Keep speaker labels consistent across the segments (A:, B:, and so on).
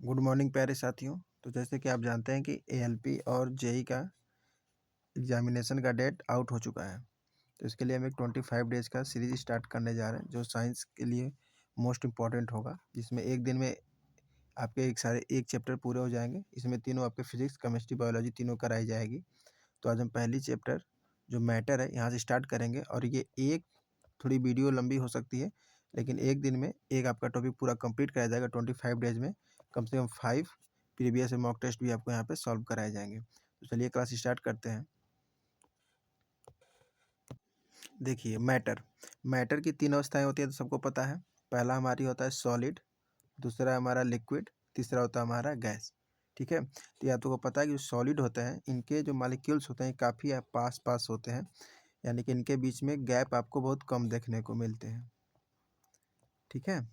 A: Good morning प्यारे साथियों। तो जैसे कि आप जानते हैं कि एएलपी और जेई का एग्जामिनेशन का डेट आउट हो चुका है। तो इसके लिए हम एक 25 डेज़ का सीरीज स्टार्ट करने जा रहे हैं, जो साइंस के लिए मोस्ट इम्पॉर्टेंट होगा, जिसमें एक दिन में आपके एक चैप्टर पूरे हो जाएंगे। इसमें तीनों आपके फिजिक्स, केमिस्ट्री, बायोलॉजी तीनों कराई जाएगी। तो आज हम पहली चैप्टर जो मैटर है यहाँ से स्टार्ट करेंगे, और ये एक थोड़ी वीडियो लंबी हो सकती है, लेकिन एक दिन में एक आपका टॉपिक पूरा कंप्लीट कराया जाएगा। 25 डेज में कम से कम 5 प्रीवियस मॉक टेस्ट भी आपको यहाँ पे सॉल्व कराए जाएंगे। तो चलिए क्लास स्टार्ट करते हैं। देखिए मैटर की 3 अवस्थाएं होती है, तो सबको पता है। पहला हमारी होता है सॉलिड, दूसरा हमारा लिक्विड, तीसरा होता है हमारा गैस। ठीक है, तो या तो पता है कि जो सॉलिड होते हैं इनके जो मालिक्यूल्स होते हैं काफ़ी पास पास होते हैं, यानी कि इनके बीच में गैप आपको बहुत कम देखने को मिलते हैं। ठीक है,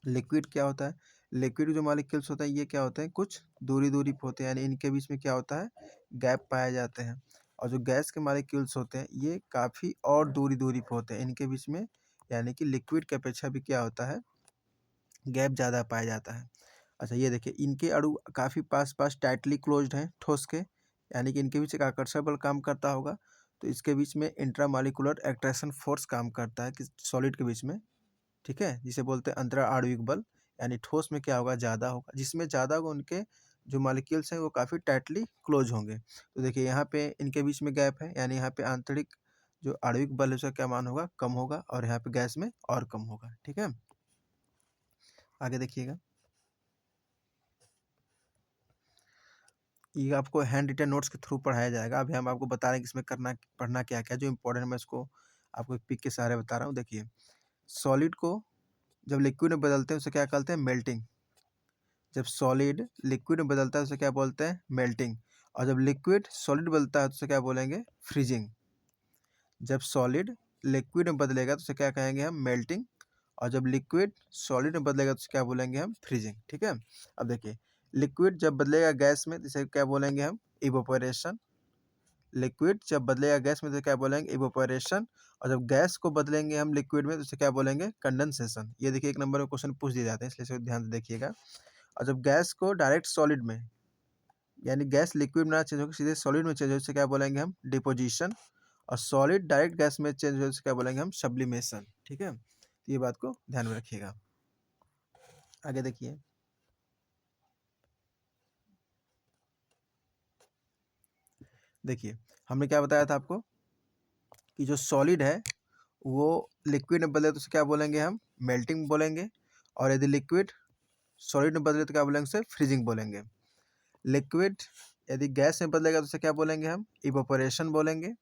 A: लिक्विड क्या होता है? लिक्विड जो मॉलिक्यूल्स होते हैं ये क्या होते हैं, कुछ दूरी दूरी पे होते हैं, यानी इनके बीच में क्या होता है, गैप पाए जाते हैं। और जो गैस के मॉलिक्यूल्स होते हैं ये काफ़ी और दूरी दूरी पे होते हैं इनके बीच में, यानी कि लिक्विड की अपेक्षा भी क्या होता है, गैप ज़्यादा पाया जाता है। अच्छा ये देखिए, इनके अणु काफ़ी पास पास टाइटली क्लोज्ड हैं ठोस के, यानी कि इनके बीच एक आकर्षण बल काम करता होगा। तो इसके बीच में इंट्रामॉलिक्यूलर अट्रैक्शन फोर्स काम करता है कि सॉलिड के बीच में। ठीक है, जिसे बोलते हैं अंतरा आणविक बल, यानी ठोस में क्या होगा, ज़्यादा होगा। जिसमें ज़्यादा होगा उनके जो मॉलिक्यूल्स हैं वो काफ़ी टाइटली क्लोज होंगे। तो देखिए यहाँ पे इनके बीच में गैप है, यानी यहाँ पे आंतरिक जो आणविक बल है उसका क्या मान होगा, कम होगा, और यहाँ पे गैस में और कम होगा। ठीक है, आगे देखिएगा। ये आपको हैंड रिटन नोट्स के थ्रू पढ़ाया जाएगा। अभी हम आपको बता रहे हैं कि इसमें करना पढ़ना क्या क्या जो इंपॉर्टेंट, मैं इसको आपको एक पिक के सहारे बता रहा हूँ। देखिए, सॉलिड को जब लिक्विड में बदलते हैं उसे क्या कहते हैं, मेल्टिंग। जब सॉलिड लिक्विड में बदलता है उसे क्या बोलते हैं, मेल्टिंग। और जब लिक्विड सॉलिड बदलता है तो उसे क्या बोलेंगे, फ्रीजिंग। जब सॉलिड लिक्विड में बदलेगा तो उसे क्या कहेंगे हम, मेल्टिंग। और जब लिक्विड सॉलिड में बदलेगा तो उसे क्या बोलेंगे हम, फ्रीजिंग। ठीक है, अब देखिए, लिक्विड जब बदलेगा गैस में तो इसे क्या बोलेंगे हम, इवोपोरेशन। लिक्विड जब बदलेगा गैस में तो क्या बोलेंगे, इवोपोरेशन। और जब गैस को बदलेंगे हम लिक्विड में तो उसे क्या बोलेंगे, कंडेंसेशन। ये देखिए एक नंबर में क्वेश्चन पूछ दिए जाते हैं, इसलिए इसे ध्यान से देखिएगा। और जब गैस को डायरेक्ट सॉलिड में, यानी गैस लिक्विड में ना चेंज होकर सीधे सॉलिड में चेंज हो, इसे क्या बोलेंगे हम, डिपोजिशन। और सॉलिड डायरेक्ट गैस में चेंज हो, इसे क्या बोलेंगे हम, सब्लिमेशन। ठीक है, तो ये बात को ध्यान में रखिएगा। आगे देखिए, देखिए हमने क्या बताया था आपको कि जो सॉलिड है वो लिक्विड में बदले तो उसे क्या बोलेंगे हम, मेल्टिंग बोलेंगे। और यदि लिक्विड सॉलिड में बदले तो क्या बोलेंगे, उसे फ्रीजिंग बोलेंगे। लिक्विड यदि गैस में बदलेगा तो उसे क्या बोलेंगे हम, इवोपोरेशन बोलेंगे।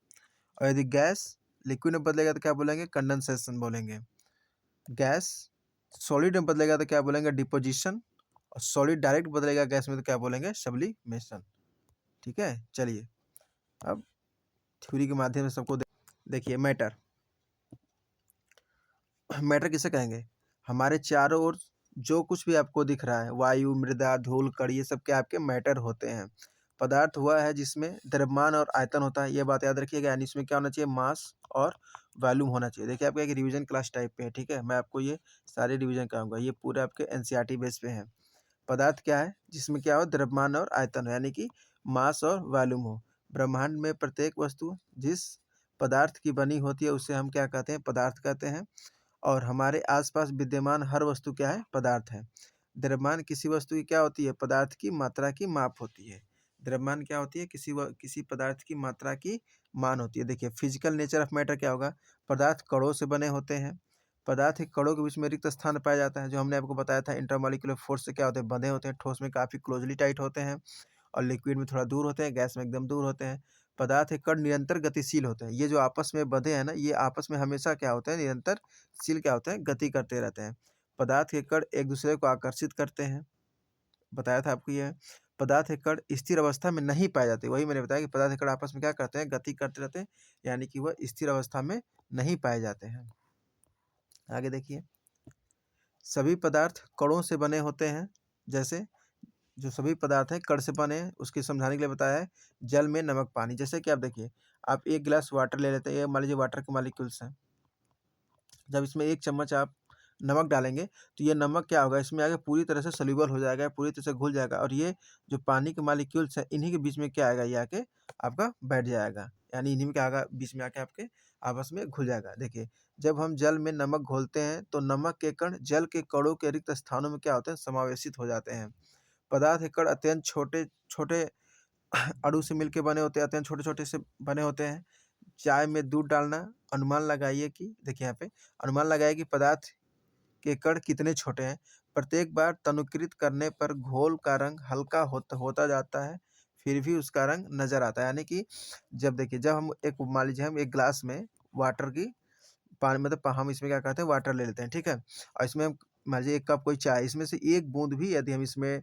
A: और यदि गैस लिक्विड में बदलेगा तो क्या बोलेंगे, कंडेंसेशन बोलेंगे। गैस सॉलिड में बदलेगा तो क्या बोलेंगे, डिपोजिशन। और सॉलिड डायरेक्ट बदलेगा गैस में तो क्या बोलेंगे, सब्लिमेशन। ठीक है, चलिए अब थ्योरी के माध्यम से सबको देखिए। मैटर किसे कहेंगे, हमारे चारों ओर जो कुछ भी आपको दिख रहा है, वायु, मृदा, धूल, कण, ये सब क्या आपके मैटर होते हैं। पदार्थ हुआ है जिसमें द्रव्यमान और आयतन होता है, ये बात याद रखिएगा। यानी इसमें क्या होना चाहिए, मास और वॉल्यूम होना चाहिए। देखिए आपका एक रिवीजन क्लास टाइप पे है। ठीक है, मैं आपको ये सारे रिवीजन कराऊंगा, ये पूरे आपके एनसीईआरटी बेस पे है। पदार्थ क्या है, जिसमें क्या हो, द्रव्यमान और आयतन हो, यानी कि मास और वॉल्यूम हो। ब्रह्मांड में प्रत्येक वस्तु जिस पदार्थ की बनी होती है उसे हम क्या कहते हैं, पदार्थ कहते हैं। और हमारे आसपास विद्यमान हर वस्तु क्या है, पदार्थ है। द्रव्यमान किसी वस्तु की क्या होती है, पदार्थ की मात्रा की माप होती है। द्रव्यमान क्या होती है, किसी पदार्थ की मात्रा की मान होती है। देखिए फिजिकल नेचर ऑफ मैटर क्या होगा, पदार्थ कणों से बने होते हैं। पदार्थ के कणों के बीच में रिक्त स्थान पाया जाता है, जो हमने आपको बताया था इंटरमॉलिक्यूलर फोर्स से क्या होते हैं, बंधे होते हैं। ठोस में काफ़ी क्लोजली टाइट होते हैं, और लिक्विड में थोड़ा दूर होते हैं, गैस में एकदम दूर होते हैं। पदार्थ के कण निरंतर गतिशील होते हैं। ये जो आपस में बंधे हैं ना, ये आपस में हमेशा क्या होते हैं, निरंतर शील क्या होते हैं, गति करते रहते हैं। पदार्थ के कण एक दूसरे को आकर्षित करते हैं, बताया था आपको ये। पदार्थ के कण स्थिर अवस्था में नहीं पाए जाते, वही मैंने बताया कि पदार्थ के कण आपस में क्या करते हैं, गति करते रहते हैं, यानी कि वह स्थिर अवस्था में नहीं पाए जाते हैं। आगे देखिए, सभी पदार्थ कणों से बने होते हैं। जैसे जो सभी पदार्थ हैं कण से बने हैं, उसकी समझाने के लिए बताया है। जल में नमक, पानी। जैसे कि आप देखिए, आप एक गिलास वाटर ले लेते हैं, ये मान लीजिए वाटर के मॉलिक्यूल्स हैं। जब इसमें एक चम्मच आप नमक डालेंगे तो ये नमक क्या होगा, इसमें आके पूरी तरह से सोल्यूबल हो जाएगा, पूरी तरह से घुल जाएगा और ये जो पानी के मॉलिक्यूल्स हैं इन्हीं के बीच में क्या आएगा, ये आके आपका बैठ जाएगा, यानी इन्हीं में क्या आएगा, बीच में आके आपके आपस में घुल जाएगा। देखिए, जब हम जल में नमक घोलते हैं तो नमक के कण जल के कणों के रिक्त स्थानों में क्या होते हैं, समावेशित हो जाते हैं। पदार्थ के कण अत्यंत छोटे-छोटे अणु से मिलके बने होते हैं, अत्यंत छोटे-छोटे से बने होते हैं। चाय में दूध डालना, अनुमान लगाइए कि देखिए यहाँ पे अनुमान लगाइए कि पदार्थ के कण कितने छोटे हैं। प्रत्येक बार तनुकृत करने पर घोल का रंग हल्का होता जाता है, फिर भी उसका रंग नज़र आता है। यानी कि जब देखिए, जब हम एक मान लीजिए हम एक ग्लास में वाटर की पानी मतलब हम इसमें क्या करते हैं, वाटर ले लेते हैं, ठीक है? और इसमें हम मान लीजिए 1 कप कोई चाय, इसमें से 1 बूँद भी यदि हम इसमें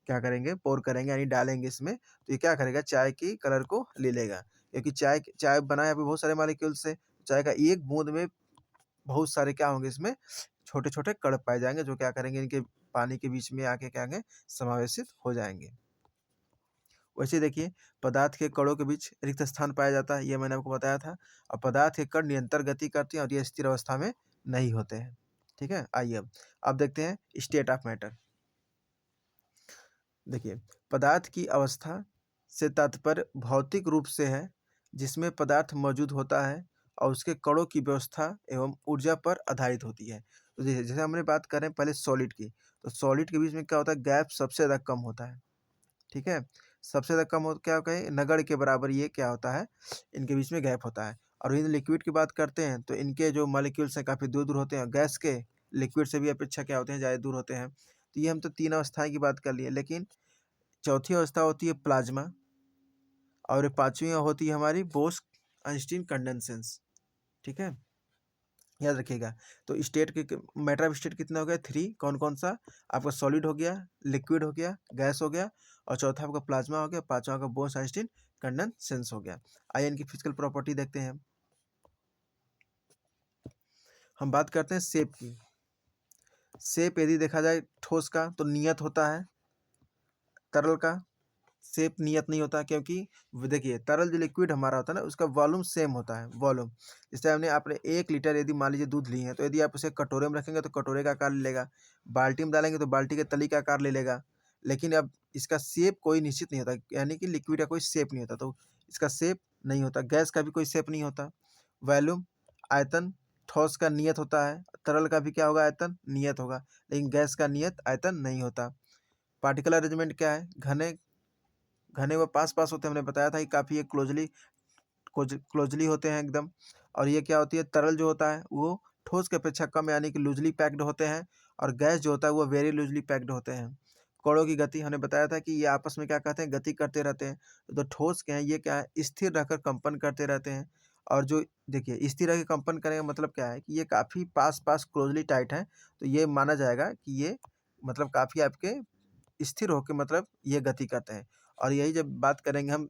A: क्या करेंगे, पोर करेंगे यानी डालेंगे इसमें, तो ये क्या करेगा, चाय की कलर को ले लेगा। क्योंकि चाय चाय बना है अभी बहुत सारे मॉलिक्यूल से, चाय का 1 बूँद में बहुत सारे क्या होंगे, इसमें छोटे-छोटे कण पाए जाएँगे, जो क्या करेंगे, इनके पानी के बीच में आके क्या होंगे, समावेशित हो जाएँगे। वैसे देखिए, पदार्थ के कणों के बीच रिक्त स्थान पाया जाता है, ये मैंने आपको बताया था। और पदार्थ के कण निरंतर गति करते हैं और ये स्थिर अवस्था में नहीं होते हैं। ठीक है? आइए अब देखते हैं स्टेट ऑफ मैटर। देखिए, पदार्थ की अवस्था से तात्पर्य भौतिक रूप से है, जिसमें पदार्थ मौजूद होता है और उसके कणों की व्यवस्था एवं ऊर्जा पर आधारित होती है। तो जैसे हमने बात करें पहले सॉलिड की, तो सॉलिड के बीच में क्या होता है, गैप सबसे ज़्यादा कम होता है। ठीक है? सबसे ज़्यादा कम हो क्या कहें, नगण्य के बराबर ये क्या होता है, इनके बीच में गैप होता है। और यदि लिक्विड की बात करते हैं तो इनके जो मॉलिक्यूल्स हैं काफ़ी दूर-दूर होते हैं। गैस के लिक्विड से भी अपेक्षा क्या होते हैं, ज़्यादा दूर होते हैं। तो ये हम तो 3 अवस्थाएँ की बात कर लिए, लेकिन चौथी अवस्था होती है प्लाज़्मा और 5वीं होती है हमारी बोस-आइंस्टीन कंडेंसेंस। ठीक है? याद रखिएगा। तो स्टेट के मैटर ऑफ स्टेट कितना हो गया, 3 कौन-कौन सा? आपका सॉलिड हो गया, लिक्विड हो गया, गैस हो गया और चौथा आपका प्लाज़्मा हो गया, पाँचवाँ आपका बोस-आइंस्टीन कंडेंसेंस हो गया। आइए इनकी फिजिकल प्रॉपर्टी देखते हैं। हम बात करते हैं शेप की। शेप यदि देखा जाए ठोस का तो नियत होता है, तरल का शेप नियत नहीं होता, क्योंकि वो देखिए तरल जो लिक्विड हमारा होता है ना, उसका वॉल्यूम सेम होता है, वॉल्यूम। जैसे हमने आपने 1 लीटर यदि मान लीजिए दूध ली है, तो यदि आप उसे कटोरे में रखेंगे तो कटोरे का आकार ले लेगा, बाल्टी में डालेंगे तो बाल्टी के तली का आकार ले लेगा। लेकिन अब इसका शेप कोई निश्चित नहीं होता, यानी कि लिक्विड का कोई शेप नहीं होता, तो इसका शेप नहीं होता। गैस का भी कोई शेप नहीं होता। वॉल्यूम, आयतन, ठोस का नियत होता है, तरल का भी क्या होगा, आयतन नियत होगा, लेकिन गैस का नियत आयतन नहीं होता। पार्टिकल अरेंजमेंट क्या है, घने घने व पास-पास होते हैं, हमने बताया था कि काफ़ी ये क्लोज़ली होते हैं एकदम। और ये क्या होती है, तरल जो होता है वो ठोस की अपेक्षा कम यानी कि लूज़ली पैक्ड होते हैं और गैस जो होता है वो वेरी लूज़ली पैक्ड होते हैं। कणों की गति हमने बताया था कि ये आपस में क्या कहते हैं, गति करते रहते हैं। तो ठोस क्या है, ये क्या है, स्थिर रहकर कंपन करते रहते हैं। और जो देखिए स्थिर रह के कंपन करने का मतलब क्या है कि ये काफ़ी पास-पास क्लोज़ली टाइट हैं, तो ये माना जाएगा कि ये मतलब काफ़ी आपके स्थिर होके मतलब ये गति करते हैं। और यही जब बात करेंगे हम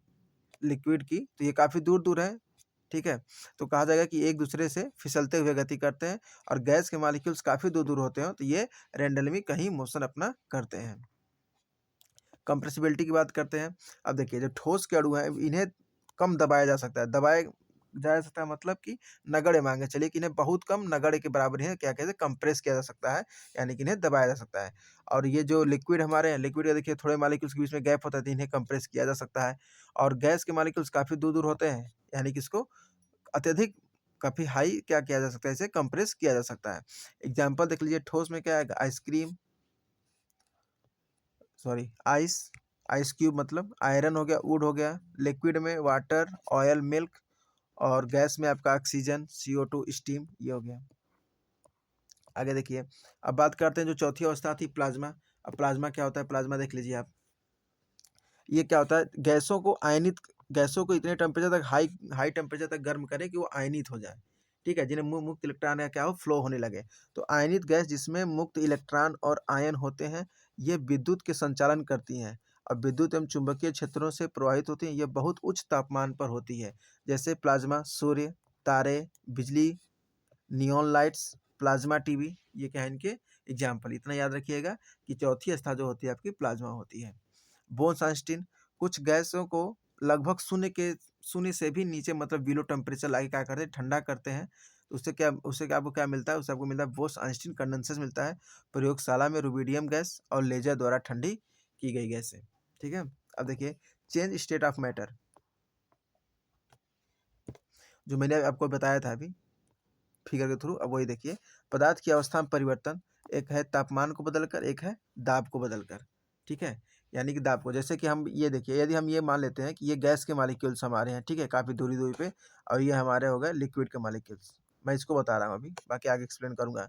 A: लिक्विड की, तो ये काफ़ी दूर-दूर है, ठीक है? तो कहा जाएगा कि एक-दूसरे से फिसलते हुए गति करते हैं और गैस के मॉलिक्यूल्स काफ़ी दूर-दूर होते हैं, तो ये रैंडमली कहीं मोशन अपना करते हैं। कंप्रेसिबिलिटी की बात करते हैं। अब देखिए, जो ठोस के अणु हैं, इन्हें कम दबाया जा सकता है। दबाया जा सकता है मतलब कि नगण्य मान के चलिए कि इन्हें बहुत कम नगण्य के बराबर ही क्या कहते हैं, कंप्रेस किया जा सकता है, यानी कि इन्हें दबाया जा सकता है। और ये जो लिक्विड हमारे हैं, लिक्विड का देखिए थोड़े मॉलिक्यूल्स के बीच में गैप होता है, तो इन्हें कंप्रेस किया जा सकता है। और गैस के मॉलिक्यूल्स काफ़ी दूर-दूर होते हैं, यानी कि इसको अत्यधिक काफ़ी हाई क्या किया जा सकता है, इसे कंप्रेस किया जा सकता है। एग्ज़ाम्पल देख लीजिए, ठोस में क्या है, आइसक्रीम, सॉरी आइस क्यूब मतलब आयरन हो गया, वुड हो गया। लिक्विड में वाटर, ऑयल, मिल्क और गैस में आपका ऑक्सीजन, CO2, स्टीम, ये हो गया। आगे देखिए, अब बात करते हैं जो चौथी अवस्था थी प्लाज्मा। अब प्लाज्मा क्या होता है, प्लाज्मा देख लीजिए आप। ये क्या होता है, गैसों को इतने टेम्परेचर तक हाई टेम्परेचर तक गर्म करें कि वो आयनित हो जाए। ठीक है, जिन्हें मुक्त इलेक्ट्रॉन या क्या हो, फ्लो होने लगे। तो आयनित गैस जिसमें मुक्त इलेक्ट्रॉन और आयन होते हैं, ये विद्युत के संचालन करती हैं और विद्युत एवं चुंबकीय क्षेत्रों से प्रवाहित होती हैं। ये बहुत उच्च तापमान पर होती है, जैसे प्लाज्मा, सूर्य, तारे, बिजली, नियॉन लाइट्स, प्लाज्मा टीवी, ये क्या है इनके एग्जाम्पल। इतना याद रखिएगा कि चौथी अवस्था जो होती है आपकी प्लाज्मा होती है। बोन-आइंस्टीन, कुछ गैसों को लगभग शून्य से भी नीचे मतलब बिलो टेम्परेचर लाके क्या करते हैं, ठंडा करते हैं, तो उससे क्या आपको क्या मिलता है, उससे आपको मिलता है बोस-आइंस्टीन कंडेंसर मिलता है, प्रयोगशाला में रुबिडियम गैस और लेजर द्वारा ठंडी की गई गैस है। ठीक है। अब देखिए चेंज स्टेट ऑफ मैटर, जो मैंने आपको बताया था अभी फिगर के थ्रू, अब वही देखिए। पदार्थ की अवस्था में परिवर्तन, एक है तापमान को बदलकर, एक है दाब को बदलकर। ठीक है, यानी कि दाब को, जैसे कि हम ये देखिए, यदि हम ये मान लेते हैं कि ये गैस के मालिक्यूल्स हमारे हैं, ठीक है, काफ़ी दूरी दूरी पे, और ये हमारे हो गए लिक्विड के मालिक्यूल्स। मैं इसको बता रहा हूँ अभी, बाकी आगे एक्सप्लेन करूँगा।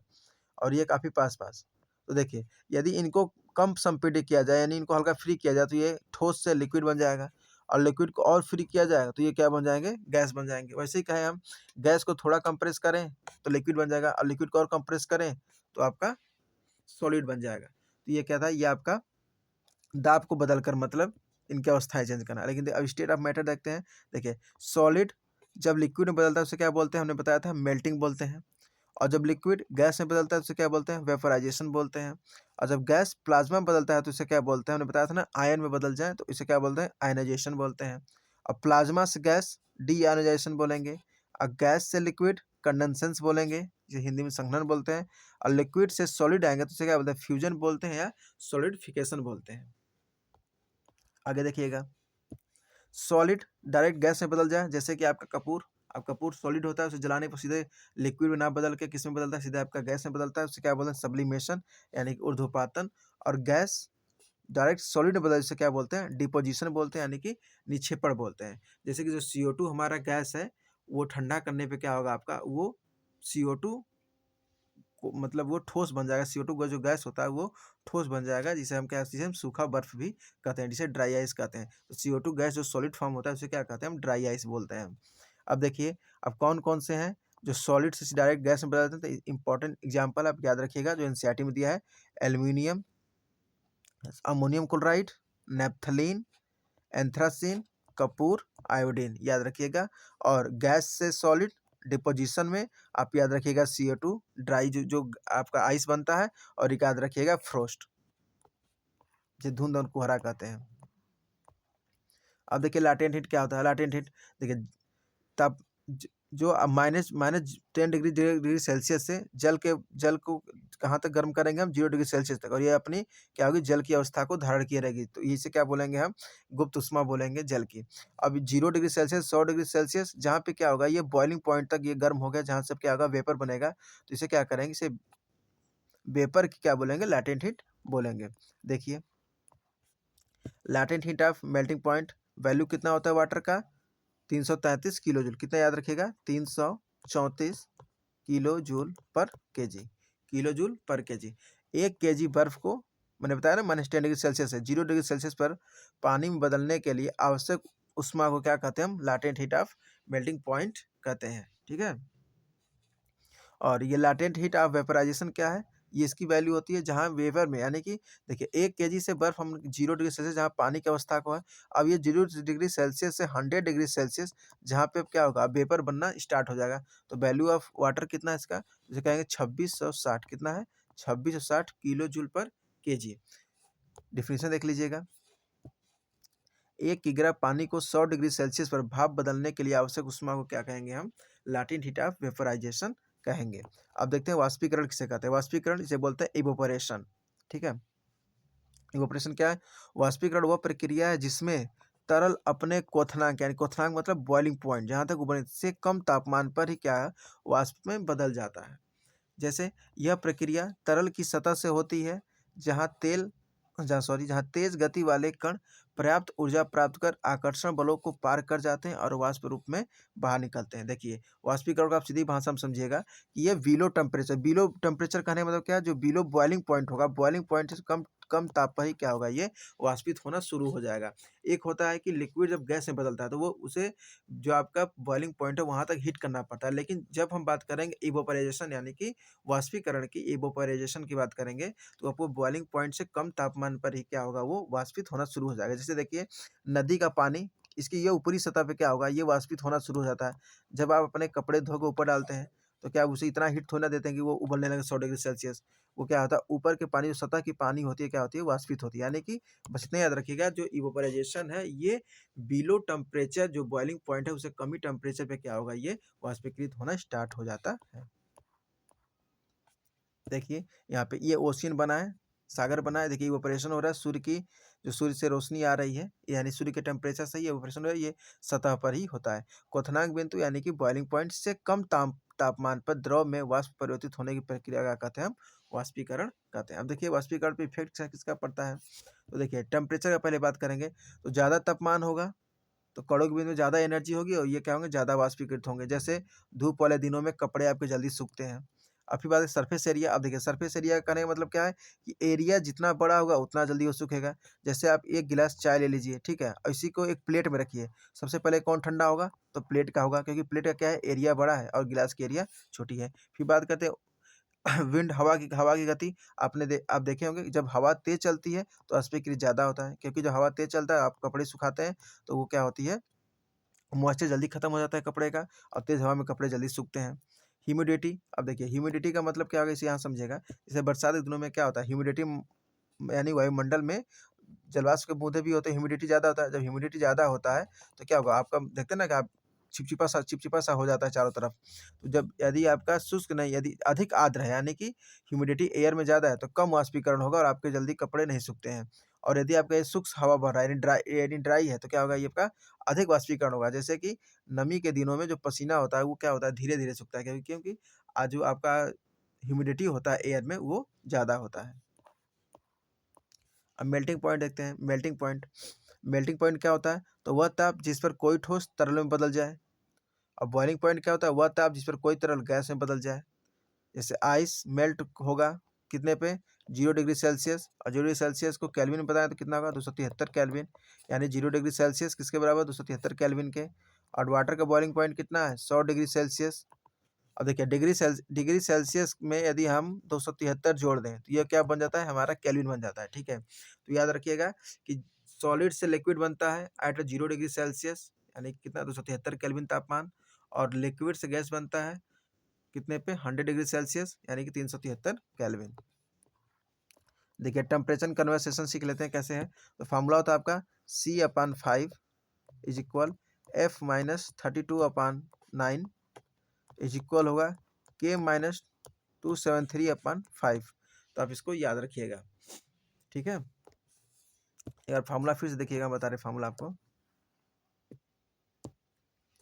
A: और ये काफ़ी पास-पास। तो देखिए, यदि इनको कम संपीडित किया जाए, यानी इनको हल्का फ्री किया जाए, तो ये ठोस से लिक्विड बन जाएगा, और लिक्विड को और फ्री किया जाएगा तो ये क्या बन जाएंगे, गैस बन जाएंगे। वैसे ही कहें हम, गैस को थोड़ा कंप्रेस करें तो लिक्विड बन जाएगा, और लिक्विड को और कंप्रेस करें तो आपका सॉलिड बन जाएगा। तो ये क्या था, ये आपका दाब को बदलकर मतलब इनकी अवस्थाएं चेंज करना। लेकिन अब स्टेट ऑफ मैटर देखते हैं। देखिए सॉलिड जब लिक्विड में बदलता है उसे क्या बोलते हैं, हमने बताया था मेल्टिंग बोलते हैं। और जब लिक्विड गैस में बदलता है तो उसे क्या बोलते हैं, वेपराइजेशन बोलते हैं। और जब गैस प्लाज्मा में बदलता है तो इसे क्या बोलते हैं, हमने बताया था ना, आयन में बदल जाए तो इसे क्या बोलते हैं, आयनाइजेशन बोलते हैं। और प्लाज्मा से गैस डी आयनाइजेशन बोलेंगे। और गैस से लिक्विड कंडेंसेंस बोलेंगे, जो हिंदी में संघनन बोलते हैं। और लिक्विड से सॉलिड आएंगे तो इसे क्या बोलते हैं, फ्यूजन बोलते हैं या सॉलिडिफिकेशन बोलते हैं। आगे देखिएगा, सॉलिड डायरेक्ट गैस में बदल जाए, जैसे कि आपका कपूर, अब कपूर सॉलिड होता है, उसे जलाने पर सीधे लिक्विड में ना बदल के किस में बदलता है, सीधे आपका गैस में बदलता है, उसे क्या बोलते हैं, सब्लिमेशन, यानी कि ऊर्ध्वपातन। और गैस डायरेक्ट सॉलिड में बदल, जिसे क्या बोलते हैं, डिपोजिशन बोलते हैं, यानी कि निक्षेपण बोलते हैं। जैसे कि जो CO2 हमारा गैस है, वो ठंडा करने पे क्या होगा आपका, वो CO2 को मतलब वो ठोस बन जाएगा। CO2 का जो गैस होता है वो ठोस बन जाएगा, जिसे हम क्या, जिसे हम सूखा बर्फ भी कहते हैं, जिसे ड्राई आइस कहते हैं। तो CO2 गैस जो सॉलिड फॉर्म होता है उसे क्या कहते हैं, हम ड्राई आइस बोलते हैं। अब देखिए, अब कौन कौन से हैं जो सॉलिड से डायरेक्ट गैस में बदल जाते हैं, तो इंपॉर्टेंट एग्जाम्पल आप याद रखिएगा जो एनसीईआरटी में दिया है, aluminium, ammonium chloride, naphthalene, anthracene, कपूर, आयोडीन, याद रखिएगा। और गैस से सॉलिड डिपोजिशन में आप याद रखिएगा CO2 ड्राई, जो आपका आइस बनता है। और एक याद रखिएगा फ्रोस्ट, जो धुंध और कोहरा कहते हैं। अब देखिए लाटेंट हीट क्या होता है। लाटेंट हीट देखिए, तब जो -10 डिग्री सेल्सियस से जल को कहाँ तक गर्म करेंगे हम, 0 डिग्री सेल्सियस तक, और ये अपनी क्या होगी, जल की अवस्था को धारण किए रहेगी। तो इसे क्या बोलेंगे हम, गुप्त उष्मा बोलेंगे जल की। अब 0 डिग्री सेल्सियस 100 डिग्री सेल्सियस जहाँ पे क्या होगा, ये बॉइलिंग पॉइंट तक ये गर्म हो गया, जहाँ से क्या होगा, वेपर बनेगा। तो इसे क्या करेंगे, इसे वेपर की क्या बोलेंगे, लैटेंट हीट बोलेंगे। देखिए latent heat of melting point value कितना होता है वाटर का, 333 किलो जूल। कितना याद रखिएगा, 334 किलो जूल पर केजी, किलो जूल पर केजी। 1 केजी बर्फ को, मैंने बताया ना, -10 डिग्री सेल्सियस है, 0 डिग्री सेल्सियस पर पानी में बदलने के लिए आवश्यक उष्मा को क्या कहते हैं हम, latent heat of melting point कहते हैं। ठीक है। और ये लैटेंट हीट ऑफ वेपराइजेशन क्या है, ये इसकी वैल्यू होती है जहाँ वेपर में, यानी कि देखिए 1 केजी से बर्फ हम 0 डिग्री सेल्सियस जहाँ पानी की अवस्था को है, अब ये 0 डिग्री सेल्सियस से 100 डिग्री सेल्सियस जहाँ पे क्या होगा, वेपर बनना स्टार्ट हो जाएगा। तो वैल्यू ऑफ वाटर कितना है इसका, जैसे कहेंगे 2660, कितना है, 2660 किलो जूल पर केजी। डिफिनीशन देख लीजिएगा, 1 किग्रा पानी को 100 डिग्री सेल्सियस पर भाप बदलने के लिए आवश्यक उष्मा को क्या कहेंगे हम, लैटेंट हीट ऑफ वेपराइजेशन कहेंगे। अब देखते हैं वाष्पीकरण किसे कहते हैं। वाष्पीकरण इसे बोलते हैं इवोपरेशन। ठीक है, इवोपरेशन क्या है, वाष्पीकरण वह प्रक्रिया है जिसमें तरल अपने क्वथनांक, यानी क्वथनांक मतलब बॉइलिंग पॉइंट, जहाँ तक उबलने से कम तापमान पर ही क्या है, वाष्प में बदल जाता है। जैसे यह प्रक्रिया तरल की सतह से होती है, जहाँ तेज गति वाले कण पर्याप्त ऊर्जा प्राप्त कर आकर्षण बलों को पार कर जाते हैं और वाष्प रूप में बाहर निकलते हैं। देखिए वाष्पीकरण को आप सीधी भाषा में समझिएगा कि ये बिलो टेम्परेचर कहने का मतलब क्या है, जो बिलो बॉइलिंग पॉइंट होगा, बॉइलिंग पॉइंट से कम ताप पर ही क्या होगा, ये वाष्पित होना शुरू हो जाएगा। एक होता है कि लिक्विड जब गैस में बदलता है तो वो उसे जो आपका बॉइलिंग पॉइंट है वहाँ तक हीट करना पड़ता है। लेकिन जब हम बात करेंगे इवोपराइजेशन, यानी कि वाष्पीकरण की, इवोपराइजेशन की बात करेंगे, तो आपको बॉइलिंग पॉइंट से कम तापमान पर ही क्या होगा, वो वाष्पित होना शुरू हो जाएगा। जैसे देखिए नदी का पानी, इसकी ये ऊपरी सतह पे क्या होगा, ये वाष्पित होना शुरू हो जाता है। जब आप अपने कपड़े धो के ऊपर डालते हैं तो क्या उसे इतना हीट थोड़ी ना देते हैं कि वो उबलने लगे 100 डिग्री सेल्सियस। वो क्या होता है, ऊपर के पानी जो सतह की पानी होती है क्या होती है, वाष्पित होती है। यानी कि बस इतना याद रखिएगा, जो इवेपोराइजेशन है ये बिलो टेम्परेचर, जो बॉइलिंग पॉइंट है उससे कम ही टेम्परेचर पे क्या होगा, ये वाष्पीकृत होना स्टार्ट हो जाता है। देखिए यहाँ पे ये ओशियन बना है, सागर बना है। देखिए इवेपोरेशन हो रहा है, सूर्य की जो सूर्य से रोशनी आ रही है, यानी सूर्य के टेम्परेचर से ही इवेपोरेशन हो रहा है, ये सतह पर ही होता है। क्वथनांक बिंदु यानी कि बॉइलिंग पॉइंट से कम तापमान पर द्रव में वाष्प परिवर्तित होने की प्रक्रिया का कहते हैं हम वाष्पीकरण कहते हैं। अब देखिए वाष्पीकरण पे इफेक्ट किसका पड़ता है, तो देखिए टेम्परेचर का पहले बात करेंगे, तो ज़्यादा तापमान होगा तो कणों के बीच में ज़्यादा एनर्जी होगी और ये क्या होंगे, ज़्यादा वाष्पीकृत होंगे। जैसे धूप वाले दिनों में कपड़े आपके जल्दी सूखते हैं। अब फिर बात है सरफेस एरिया। अब देखिए सरफेस एरिया कहने का मतलब क्या है कि एरिया जितना बड़ा होगा उतना जल्दी वो सूखेगा। जैसे आप एक गिलास चाय ले लीजिए, ठीक है, और इसी को एक प्लेट में रखिए, सबसे पहले कौन ठंडा होगा, तो प्लेट का होगा, क्योंकि प्लेट का क्या है, एरिया बड़ा है और गिलास की एरिया छोटी है। फिर बात करते हैं विंड, हवा की गति। आप देखे होंगे कि जब हवा तेज चलती है तो वाष्पीकृत ज़्यादा होता है, क्योंकि जब हवा तेज चलता है आप कपड़े सुखाते हैं तो वो क्या होती है, मॉइस्चर जल्दी खत्म हो जाता है कपड़े का और तेज़ हवा में कपड़े जल्दी सूखते हैं। ह्यूमिडिटी, अब देखिए ह्यूमिडिटी का मतलब क्या होगा, इसे यहाँ समझिएगा। जैसे बरसात के दिनों में क्या होता है, ह्यूमिडिटी यानी वायुमंडल में जलवाष्प के बूंदे भी होते हैं, ह्यूमिडिटी ज़्यादा होता है। जब ह्यूमिडिटी ज़्यादा होता है तो क्या होगा, आपका देखते हैं ना कि आप चिपचिपा सा हो जाता है चारों तरफ। तो जब यदि आपका शुष्क नहीं, यदि अधिक आर्द्र है, यानी कि ह्यूमिडिटी एयर में ज़्यादा है, तो कम वाष्पीकरण होगा और आपके जल्दी कपड़े नहीं सूखते हैं। और यदि आपका ये शुष्क हवा बह रहा है, यानी ड्राई है, तो क्या होगा, ये आपका अधिक वाष्पीकरण होगा। जैसे कि नमी के दिनों में जो पसीना होता है वो क्या होता है, धीरे-धीरे सूखता है, क्योंकि जो आपका ह्यूमिडिटी होता है एयर में वो ज़्यादा होता है। अब मेल्टिंग पॉइंट देखते हैं। मेल्टिंग पॉइंट क्या होता है, तो वह ताप जिस पर कोई ठोस तरल में बदल जाए। और बॉइलिंग पॉइंट क्या होता है, वह ताप जिस पर कोई तरल गैस में बदल जाए। जैसे आइस मेल्ट होगा कितने पे, 0 डिग्री सेल्सियस, और 0 डिग्री सेल्सियस को केल्विन में बताया तो कितना होगा, 273 केल्विन। यानी 0 डिग्री सेल्सियस किसके बराबर, 273 केल्विन के। और वाटर का बॉइलिंग पॉइंट कितना है, 100 डिग्री सेल्सियस। अब देखिए डिग्री सेल्सियस में यदि हम 273 जोड़ दें तो ये क्या बन जाता है, हमारा केल्विन बन जाता है, ठीक है। तो याद रखिएगा कि सॉलिड से लिक्विड बनता है एट 0 डिग्री सेल्सियस, यानी कितना, 273 केल्विन तापमान। और लिक्विड से गैस बनता है कितने पे, 100 डिग्री सेल्सियस, यानी कि 373 केल्विन। देखिए टेम्परेचर कन्वर्सेशन सीख लेते हैं कैसे है। तो फार्मूला होता है आपका C/5 is equal F-32/9 is equal होगा K-273/5। तो आप इसको याद रखिएगा, ठीक है। यार फार्मूला फिर से देखिएगा, बता रहे फार्मूला आपको।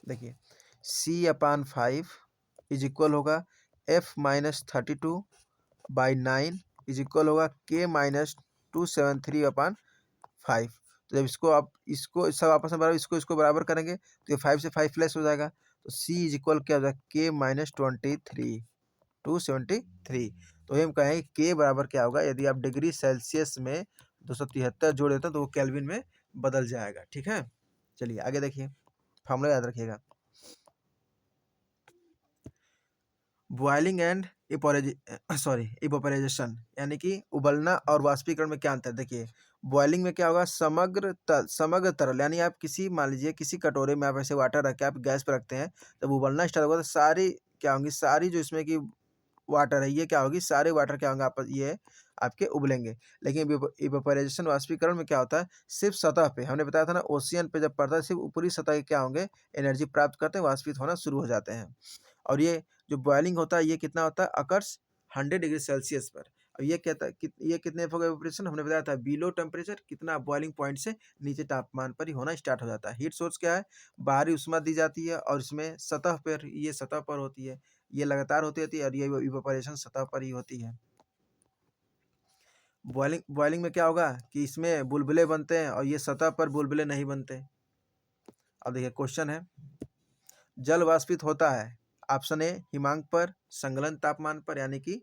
A: देखिए C/5 इज इक्वल होगा F-32/9 इज इक्वल होगा K-273/5। तो जब इसको सब आपस में बराबर, इसको बराबर करेंगे तो ये 5 से 5 प्लस हो जाएगा, तो C इज इक्वल क्या हो जाएगा, K-273। तो हम कहें K बराबर क्या होगा, यदि आप डिग्री सेल्सियस में 273 जोड़ देते हैं तो वो केल्विन में बदल जाएगा, ठीक है। चलिए आगे देखिए, फार्मूला याद रखिएगा। बॉइलिंग एंड इवेपोराइजेशन, यानी कि उबलना और वाष्पीकरण में क्या अंतर है। देखिए बॉइलिंग में क्या होगा, समग्र तरल, यानी आप मान लीजिए किसी कटोरे में आप ऐसे वाटर रख के आप गैस पर रखते हैं, जब उबलना स्टार्ट होगा तो सारी क्या होंगी, सारी जो इसमें की वाटर है ये क्या होगी, सारे वाटर क्या होंगे आपस ये आपके उबलेंगे। लेकिन इवेपोराइजेशन, वाष्पीकरण में क्या होता है, सिर्फ सतह पे, हमने बताया था ना, ओशियन पे जब पड़ता है सिर्फ ऊपरी सतह के क्या होंगे, एनर्जी प्राप्त करते हैं, वाष्पित होना शुरू हो जाते हैं। और ये जो बॉइलिंग होता है ये कितना होता है, अकर्स 100 डिग्री सेल्सियस पर। अब ये कहता है ये कितने होगा इवेपोरेशन, हमने बताया था बिलो टेम्परेचर, कितना, बॉइलिंग पॉइंट से नीचे तापमान पर ही होना स्टार्ट हो जाता है। हीट सोर्स क्या है, बाहरी उष्मा दी जाती है और इसमें सतह पर होती है, ये लगातार होती रहती है और ये इवेपोरेशन सतह पर ही होती है। बॉइलिंग में क्या होगा कि इसमें बुलबुले बनते हैं और ये सतह पर बुलबुले नहीं बनते। अब देखिए क्वेश्चन है, जल वाष्पित होता है, ऑप्शन ए हिमांक पर, संगलन तापमान पर यानी कि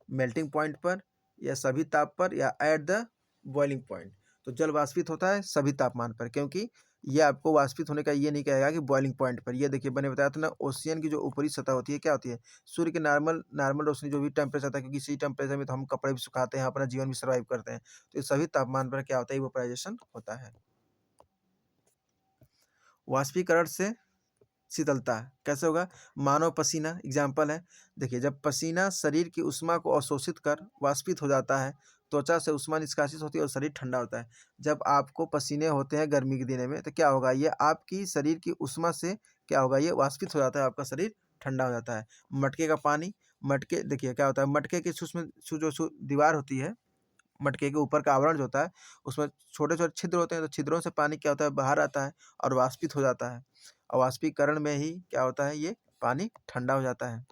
A: मेल्टिंग पॉइंट पर, या सभी ताप पर, या एट द बॉइलिंग पॉइंट। तो जल वाष्पित होता है सभी तापमान पर, क्योंकि ये आपको वाष्पित होने का ये नहीं कहेगा कि बॉइलिंग पॉइंट पर। ये देखिए मैंने बताया था ना, ओशियन की जो ऊपरी सतह होती है क्या होती है, सूर्य के नॉर्मल रोशनी जो भी टेम्परेचर आता है, क्योंकि इसी टेम्परेचर में तो हम कपड़े भी सुखाते हैं, अपना जीवन भी सर्वाइव करते हैं, तो ये सभी तापमान पर क्या होता है, इवेपोराइजेशन होता है। वाष्पीकरण से शीतलता कैसे होगा? मानव पसीना एग्जाम्पल है। देखिए, जब पसीना शरीर की ऊष्मा को अवशोषित कर वाष्पित हो जाता है, त्वचा से ऊष्मा निष्कासित होती है और शरीर ठंडा होता है। जब आपको पसीने होते हैं गर्मी के दिनों में तो क्या होगा? ये आपकी शरीर की ऊष्मा से क्या होगा? ये वाष्पित हो जाता है, आपका शरीर ठंडा हो जाता है। मटके का पानी, मटके देखिए क्या होता है, मटके की सूक्ष्म जो दीवार होती है, मटके के ऊपर का आवरण जो होता है, उसमें छोटे-छोटे छिद्र होते हैं, तो छिद्रों से पानी क्या होता है? बाहर आता है और वाष्पित हो जाता है। और वाष्पीकरण में ही क्या होता है? ये पानी ठंडा हो जाता है।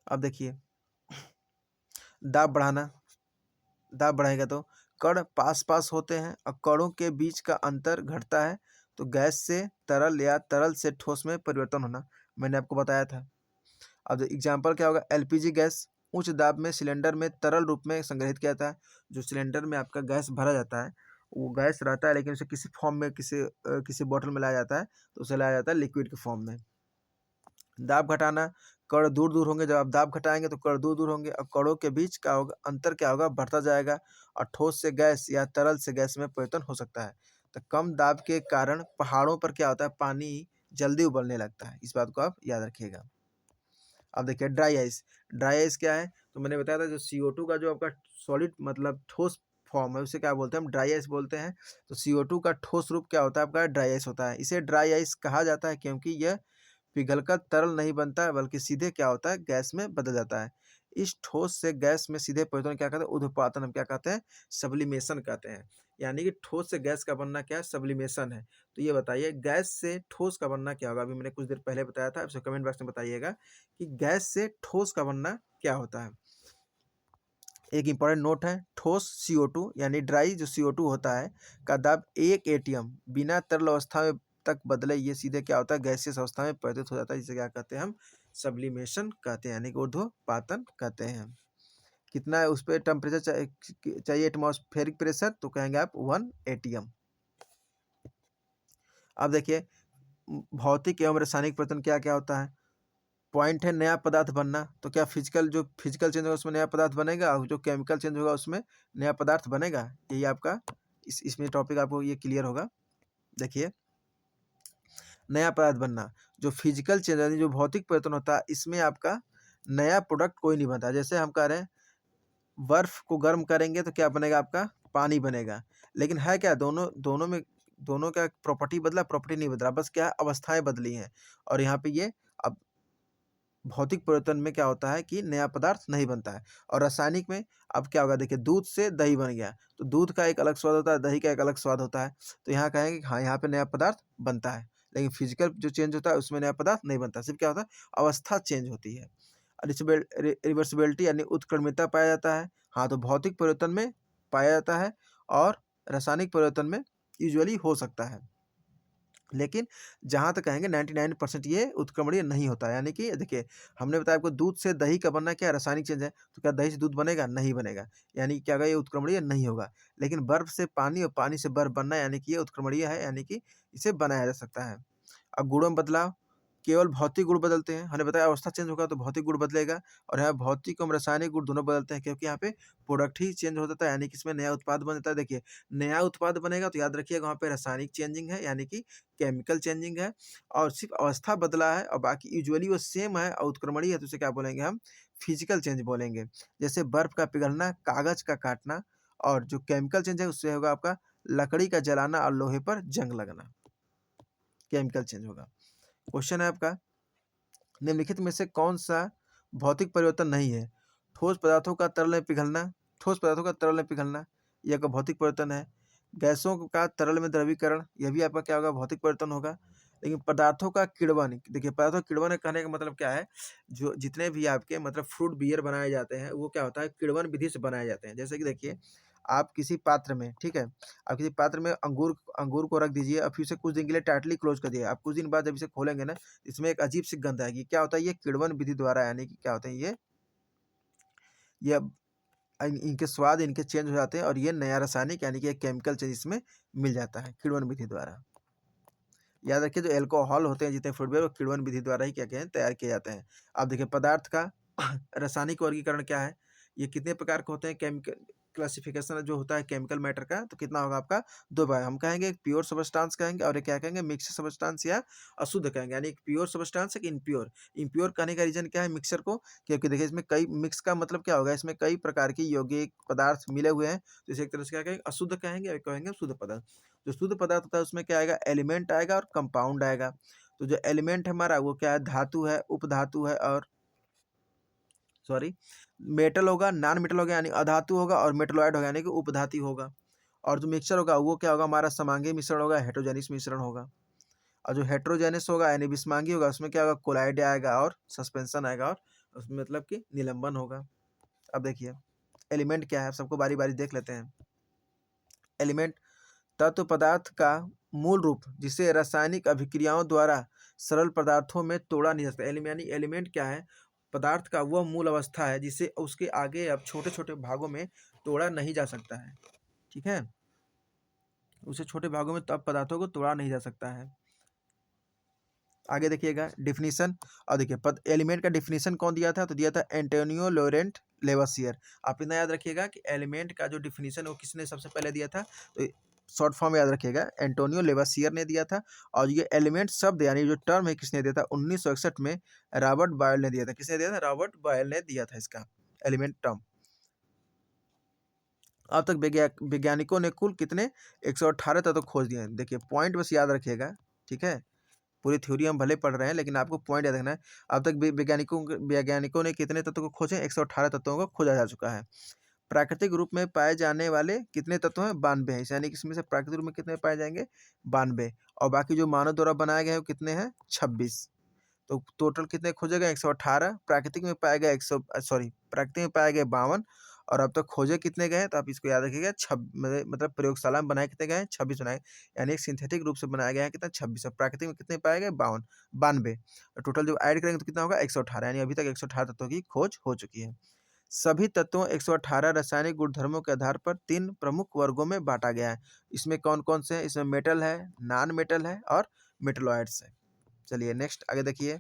A: अब देखिए, दाब बढ़ाना, दाब बढ़ाएगा तो कण पास-पास होते हैं और कणों के बीच का अंतर घटता है, तो गैस से तरल या तरल से ठोस में परिवर्तन होना, मैंने आपको बताया था। अब एग्जाम्पल क्या होगा? एलपीजी गैस उच्च दाब में सिलेंडर में तरल रूप में संग्रहित किया जाता है। जो सिलेंडर में आपका गैस भरा जाता है, वो गैस रहता है लेकिन उसे किसी फॉर्म में किसी बॉटल में लाया जाता है, तो उसे लाया जाता है लिक्विड के फॉर्म में। दाब घटाना, कण दूर-दूर होंगे, जब आप दाब घटाएँगे तो कण दूर-दूर होंगे और कणों के बीच का होगा अंतर क्या होगा? बढ़ता जाएगा और ठोस से गैस या तरल से गैस में परिवर्तन हो सकता है। तो कम दाब के कारण पहाड़ों पर क्या होता है? पानी जल्दी उबलने लगता है। इस बात को आप याद रखिएगा। अब देखिए ड्राई आइस, ड्राई आइस क्या है? तो मैंने बताया था जो CO2 का जो आपका सॉलिड मतलब ठोस फॉर्म है उसे क्या बोलते हैं? हम ड्राई आइस बोलते हैं। तो CO2 का ठोस रूप क्या होता है? आपका ड्राई आइस होता है। इसे ड्राई आइस कहा जाता है क्योंकि यह पिघलकर तरल नहीं बनता है बल्कि सीधे क्या होता है? गैस में बदल जाता है। इस ठोस से गैस में सीधे परिवर्तन क्या कहते हैं? ऊध्र्वपातन हम क्या कहते हैं? सब्लिमेशन कहते हैं। यानी कि ठोस से गैस का बनना क्या है? सब्लिमेशन है। तो ये बताइए गैस से ठोस का बनना क्या होगा? अभी मैंने कुछ देर पहले बताया था, आप कमेंट बॉक्स में बताइएगा कि गैस से ठोस का बनना क्या होता है? एक इम्पॉर्टेंट नोट है, ठोस CO2 यानी ड्राई जो CO2 होता है का दाब 1 एटीएम बिना तरल अवस्था में तक बदले ये सीधे क्या होता है? गैसियस अवस्था में परिवर्तित हो जाता है, जिसे क्या कहते हैं हम? सब्लिमेशन कहते हैं, यानी कि ऊर्ध्वपातन कहते हैं। कितना है उस पे टेम्परेचर चाहिए एटमॉस्फेरिक प्रेशर? तो कहेंगे आप 1 एटीएम। अब देखिए भौतिक एवं रासायनिक परिवर्तन क्या-क्या होता है? पॉइंट है नया पदार्थ बनना, तो क्या फिजिकल चेंज होगा उसमें नया पदार्थ बनेगा और जो केमिकल चेंज होगा उसमें नया पदार्थ बनेगा? यही आपका इसमें टॉपिक आपको ये क्लियर होगा। देखिए, नया पदार्थ बनना, जो फिजिकल चेंज यानी जो भौतिक परिवर्तन होता है, इसमें आपका नया प्रोडक्ट कोई नहीं बनता। जैसे हम कह रहे हैं, बर्फ को गर्म करेंगे तो क्या बनेगा आपका? पानी बनेगा। लेकिन है क्या दोनों दोनों में दोनों का प्रॉपर्टी बदला? प्रॉपर्टी नहीं बदला, बस क्या अवस्थाएँ बदली हैं और यहाँ पे ये अब भौतिक परिवर्तन में क्या होता है कि नया पदार्थ नहीं बनता है। और रासायनिक में अब क्या होगा? देखिए दूध से दही बन गया, तो दूध का एक अलग स्वाद होता है, दही का एक अलग स्वाद होता है। तो यहाँ कहेंगे कि हाँ, यहाँ पे नया पदार्थ बनता है। लेकिन फिजिकल जो चेंज होता है उसमें नया पदार्थ नहीं बनता, सिर्फ़ क्या होता है? अवस्था चेंज होती है। रिवर्सिबिलिटी यानी उत्क्रमणीयता पाया जाता है। हाँ, तो भौतिक परिवर्तन में पाया जाता है और रासायनिक परिवर्तन में यूजुअली हो सकता है। लेकिन जहाँ तक कहेंगे 99% ये उत्क्रमणीय नहीं होता है। यानी कि देखिए, हमने बताया आपको दूध से दही का बनना क्या रासायनिक चेंज है, तो क्या दही से दूध बनेगा? नहीं बनेगा। यानी क्या होगा? ये उत्क्रमणीय नहीं होगा। लेकिन बर्फ से पानी और पानी से बर्फ बनना यानी कि ये उत्क्रमणीय है, यानी कि इसे बनाया जा सकता है। अब गुणों में बदलाव, केवल भौतिक गुण बदलते हैं। हमने बताया अवस्था चेंज होगा तो भौतिक गुण बदलेगा और यहाँ भौतिक एवं रासायनिक गुण दोनों बदलते हैं क्योंकि यहाँ पे प्रोडक्ट ही चेंज हो जाता है, यानी कि इसमें नया उत्पाद बन जाता है। देखिए, नया उत्पाद बनेगा तो याद रखिएगा वहाँ पे रासायनिक चेंजिंग है, यानी कि केमिकल चेंजिंग है और सिर्फ़ अवस्था बदला है और बाकी यूजुअली वो सेम है और उत्क्रमणीय है, तो उसे क्या बोलेंगे हम? फिजिकल चेंज बोलेंगे। जैसे बर्फ का पिघलना, कागज़ का काटना और जो केमिकल चेंज है उससे होगा आपका लकड़ी का जलाना और लोहे पर जंग लगना, केमिकल चेंज होगा। क्वेश्चन है आपका, निम्नलिखित में से कौन-सा भौतिक परिवर्तन नहीं है? ठोस पदार्थों का तरल में पिघलना, ठोस पदार्थों का तरल में पिघलना, ये आपका भौतिक परिवर्तन है। गैसों का तरल में द्रवीकरण, यह भी आपका क्या होगा? भौतिक परिवर्तन होगा। लेकिन पदार्थों का किण्वन, देखिए पदार्थों का किण्वन कहने का मतलब क्या है? जो जितने भी आपके मतलब फ्रूट बियर बनाए जाते हैं, वो क्या होता है? किण्वन विधि से बनाए जाते हैं। जैसे कि देखिए, आप किसी पात्र में, ठीक है? आप किसी पात्र में अंगूर अंगूर को रख दीजिए और फिर उसे कुछ दिन के लिए टाइटली क्लोज़ कर दिए। आप कुछ दिन बाद जब इसे खोलेंगे ना, इसमें एक अजीब-सी गंध आएगी। क्या होता है? ये किण्वन विधि द्वारा, यानी कि क्या होता है ये अब इनके स्वाद इनके चेंज हो जाते हैं और ये नया रासायनिक यानी कि एक केमिकल चेंज इसमें मिल जाता है किण्वन विधि द्वारा। याद रखिए जो अल्कोहल होते हैं जितने फ्रूट बियर वो किण्वन विधि द्वारा ही क्या कहते हैं? तैयार किए जाते हैं। अब देखिए पदार्थ का रासायनिक वर्गीकरण क्या है? ये कितने प्रकार के होते हैं? क्लासिफिकेशन जो होता है केमिकल मैटर का, तो कितना होगा आपका 2 भाग। हम कहेंगे एक प्योर सब्सटेंस कहेंगे और एक क्या कहेंगे मिक्स सब्सटेंस या अशुद्ध कहेंगे, यानी एक प्योर सब्सटेंस एक इम्प्योर। इम्प्योर कहने का रीजन क्या है मिक्सचर को, क्योंकि देखिए इसमें कई मिक्स का मतलब क्या होगा, इसमें कई प्रकार के यौगिक पदार्थ मिले हुए हैं, तो इसे एक तरह से क्या कहेंगे अशुद्ध कहेंगे और कहेंगे शुद्ध पदार्थ। जो शुद्ध पदार्थ होता है उसमें क्या आएगा एलिमेंट आएगा और कंपाउंड आएगा। तो जो एलिमेंट हमारा वो क्या है धातु है, उपधातु है और सॉरी मेटल होगा, नॉन मेटल होगा यानी अधातु होगा और मेटलॉइड होगा यानी कि उपधातु होगा। और जो मिक्सचर होगा वो क्या होगा हमारा समांगी मिश्रण होगा, हेटेरोजेनियस मिश्रण होगा। और जो हेटेरोजेनियस होगा यानी विषमांगी होगा उसमें क्या होगा कोलाइड आएगा और सस्पेंशन आएगा और उसमें मतलब कि निलंबन होगा। अब देखिए एलिमेंट क्या है, सबको बारी बारी देख लेते हैं। एलिमेंट तत्व पदार्थ का मूल रूप जिसे रासायनिक अभिक्रियाओं द्वारा सरल पदार्थों में तोड़ा नहीं जा सकता। यानी एलिमेंट क्या है पदार्थ का वह मूल अवस्था है जिसे उसके आगे अब छोटे छोटे भागों में तोड़ा नहीं जा सकता है, ठीक है। उसे छोटे भागों में तब पदार्थों को तोड़ा नहीं जा सकता है। आगे देखिएगा डिफिनीशन। और देखिए एलिमेंट का डिफिनीशन कौन दिया था, तो दिया था एंटोनियो लॉरेंट लेवासियर। आप इतना याद रखिएगा कि एलिमेंट का जो डिफिनीशन है वो किसने सबसे पहले दिया था, तो शॉर्ट फॉर्म याद रखिएगा एंटोनियो लेवासियर ने दिया था। और ये एलिमेंट शब्द यानी जो टर्म है किसने दिया था 1961 में रॉबर्ट बॉयल ने दिया था। किसने दिया था, रॉबर्ट बॉयल ने दिया था इसका एलिमेंट टर्म। अब तक वैज्ञानिकों ने कुल कितने 118 तत्व खोज दिए हैं। देखिए पॉइंट बस याद रखिएगा, ठीक है। पूरी थ्योरी हम भले पढ़ रहे हैं लेकिन आपको पॉइंट याद रखना है। अब तक वैज्ञानिकों ने कितने तत्वों को खोजे 118 तत्वों को खोजा जा चुका है। प्राकृतिक रूप में पाए जाने वाले कितने तत्व हैं 92 हैं, यानी कि इसमें से प्राकृतिक रूप में कितने पाए जाएंगे 92। और बाकी जो मानव द्वारा बनाए गए हैं वो कितने हैं 26। तो टोटल कितने खोजे गए 118। प्राकृतिक में पाए गए प्राकृतिक में पाए गए 52। और अब तक खोजे कितने गए हैं, तो आप इसको याद रखिएगा मतलब प्रयोगशाला में बनाए कितने गए हैं 26 बनाए, यानी एक सिंथेटिक रूप से बनाया गया है कितना 26। और प्राकृतिक में कितने पाए गए 92। और टोटल जब ऐड करेंगे तो कितना होगा 118, यानी अभी तक 118 तत्वों की खोज हो चुकी है। सभी तत्वों 118 रासायनिक गुणधर्मों के आधार पर 3 प्रमुख वर्गों में बांटा गया है। इसमें कौन कौन से हैं, इसमें मेटल है, नॉन मेटल है और मेटलॉइड्स है। चलिए नेक्स्ट आगे देखिए।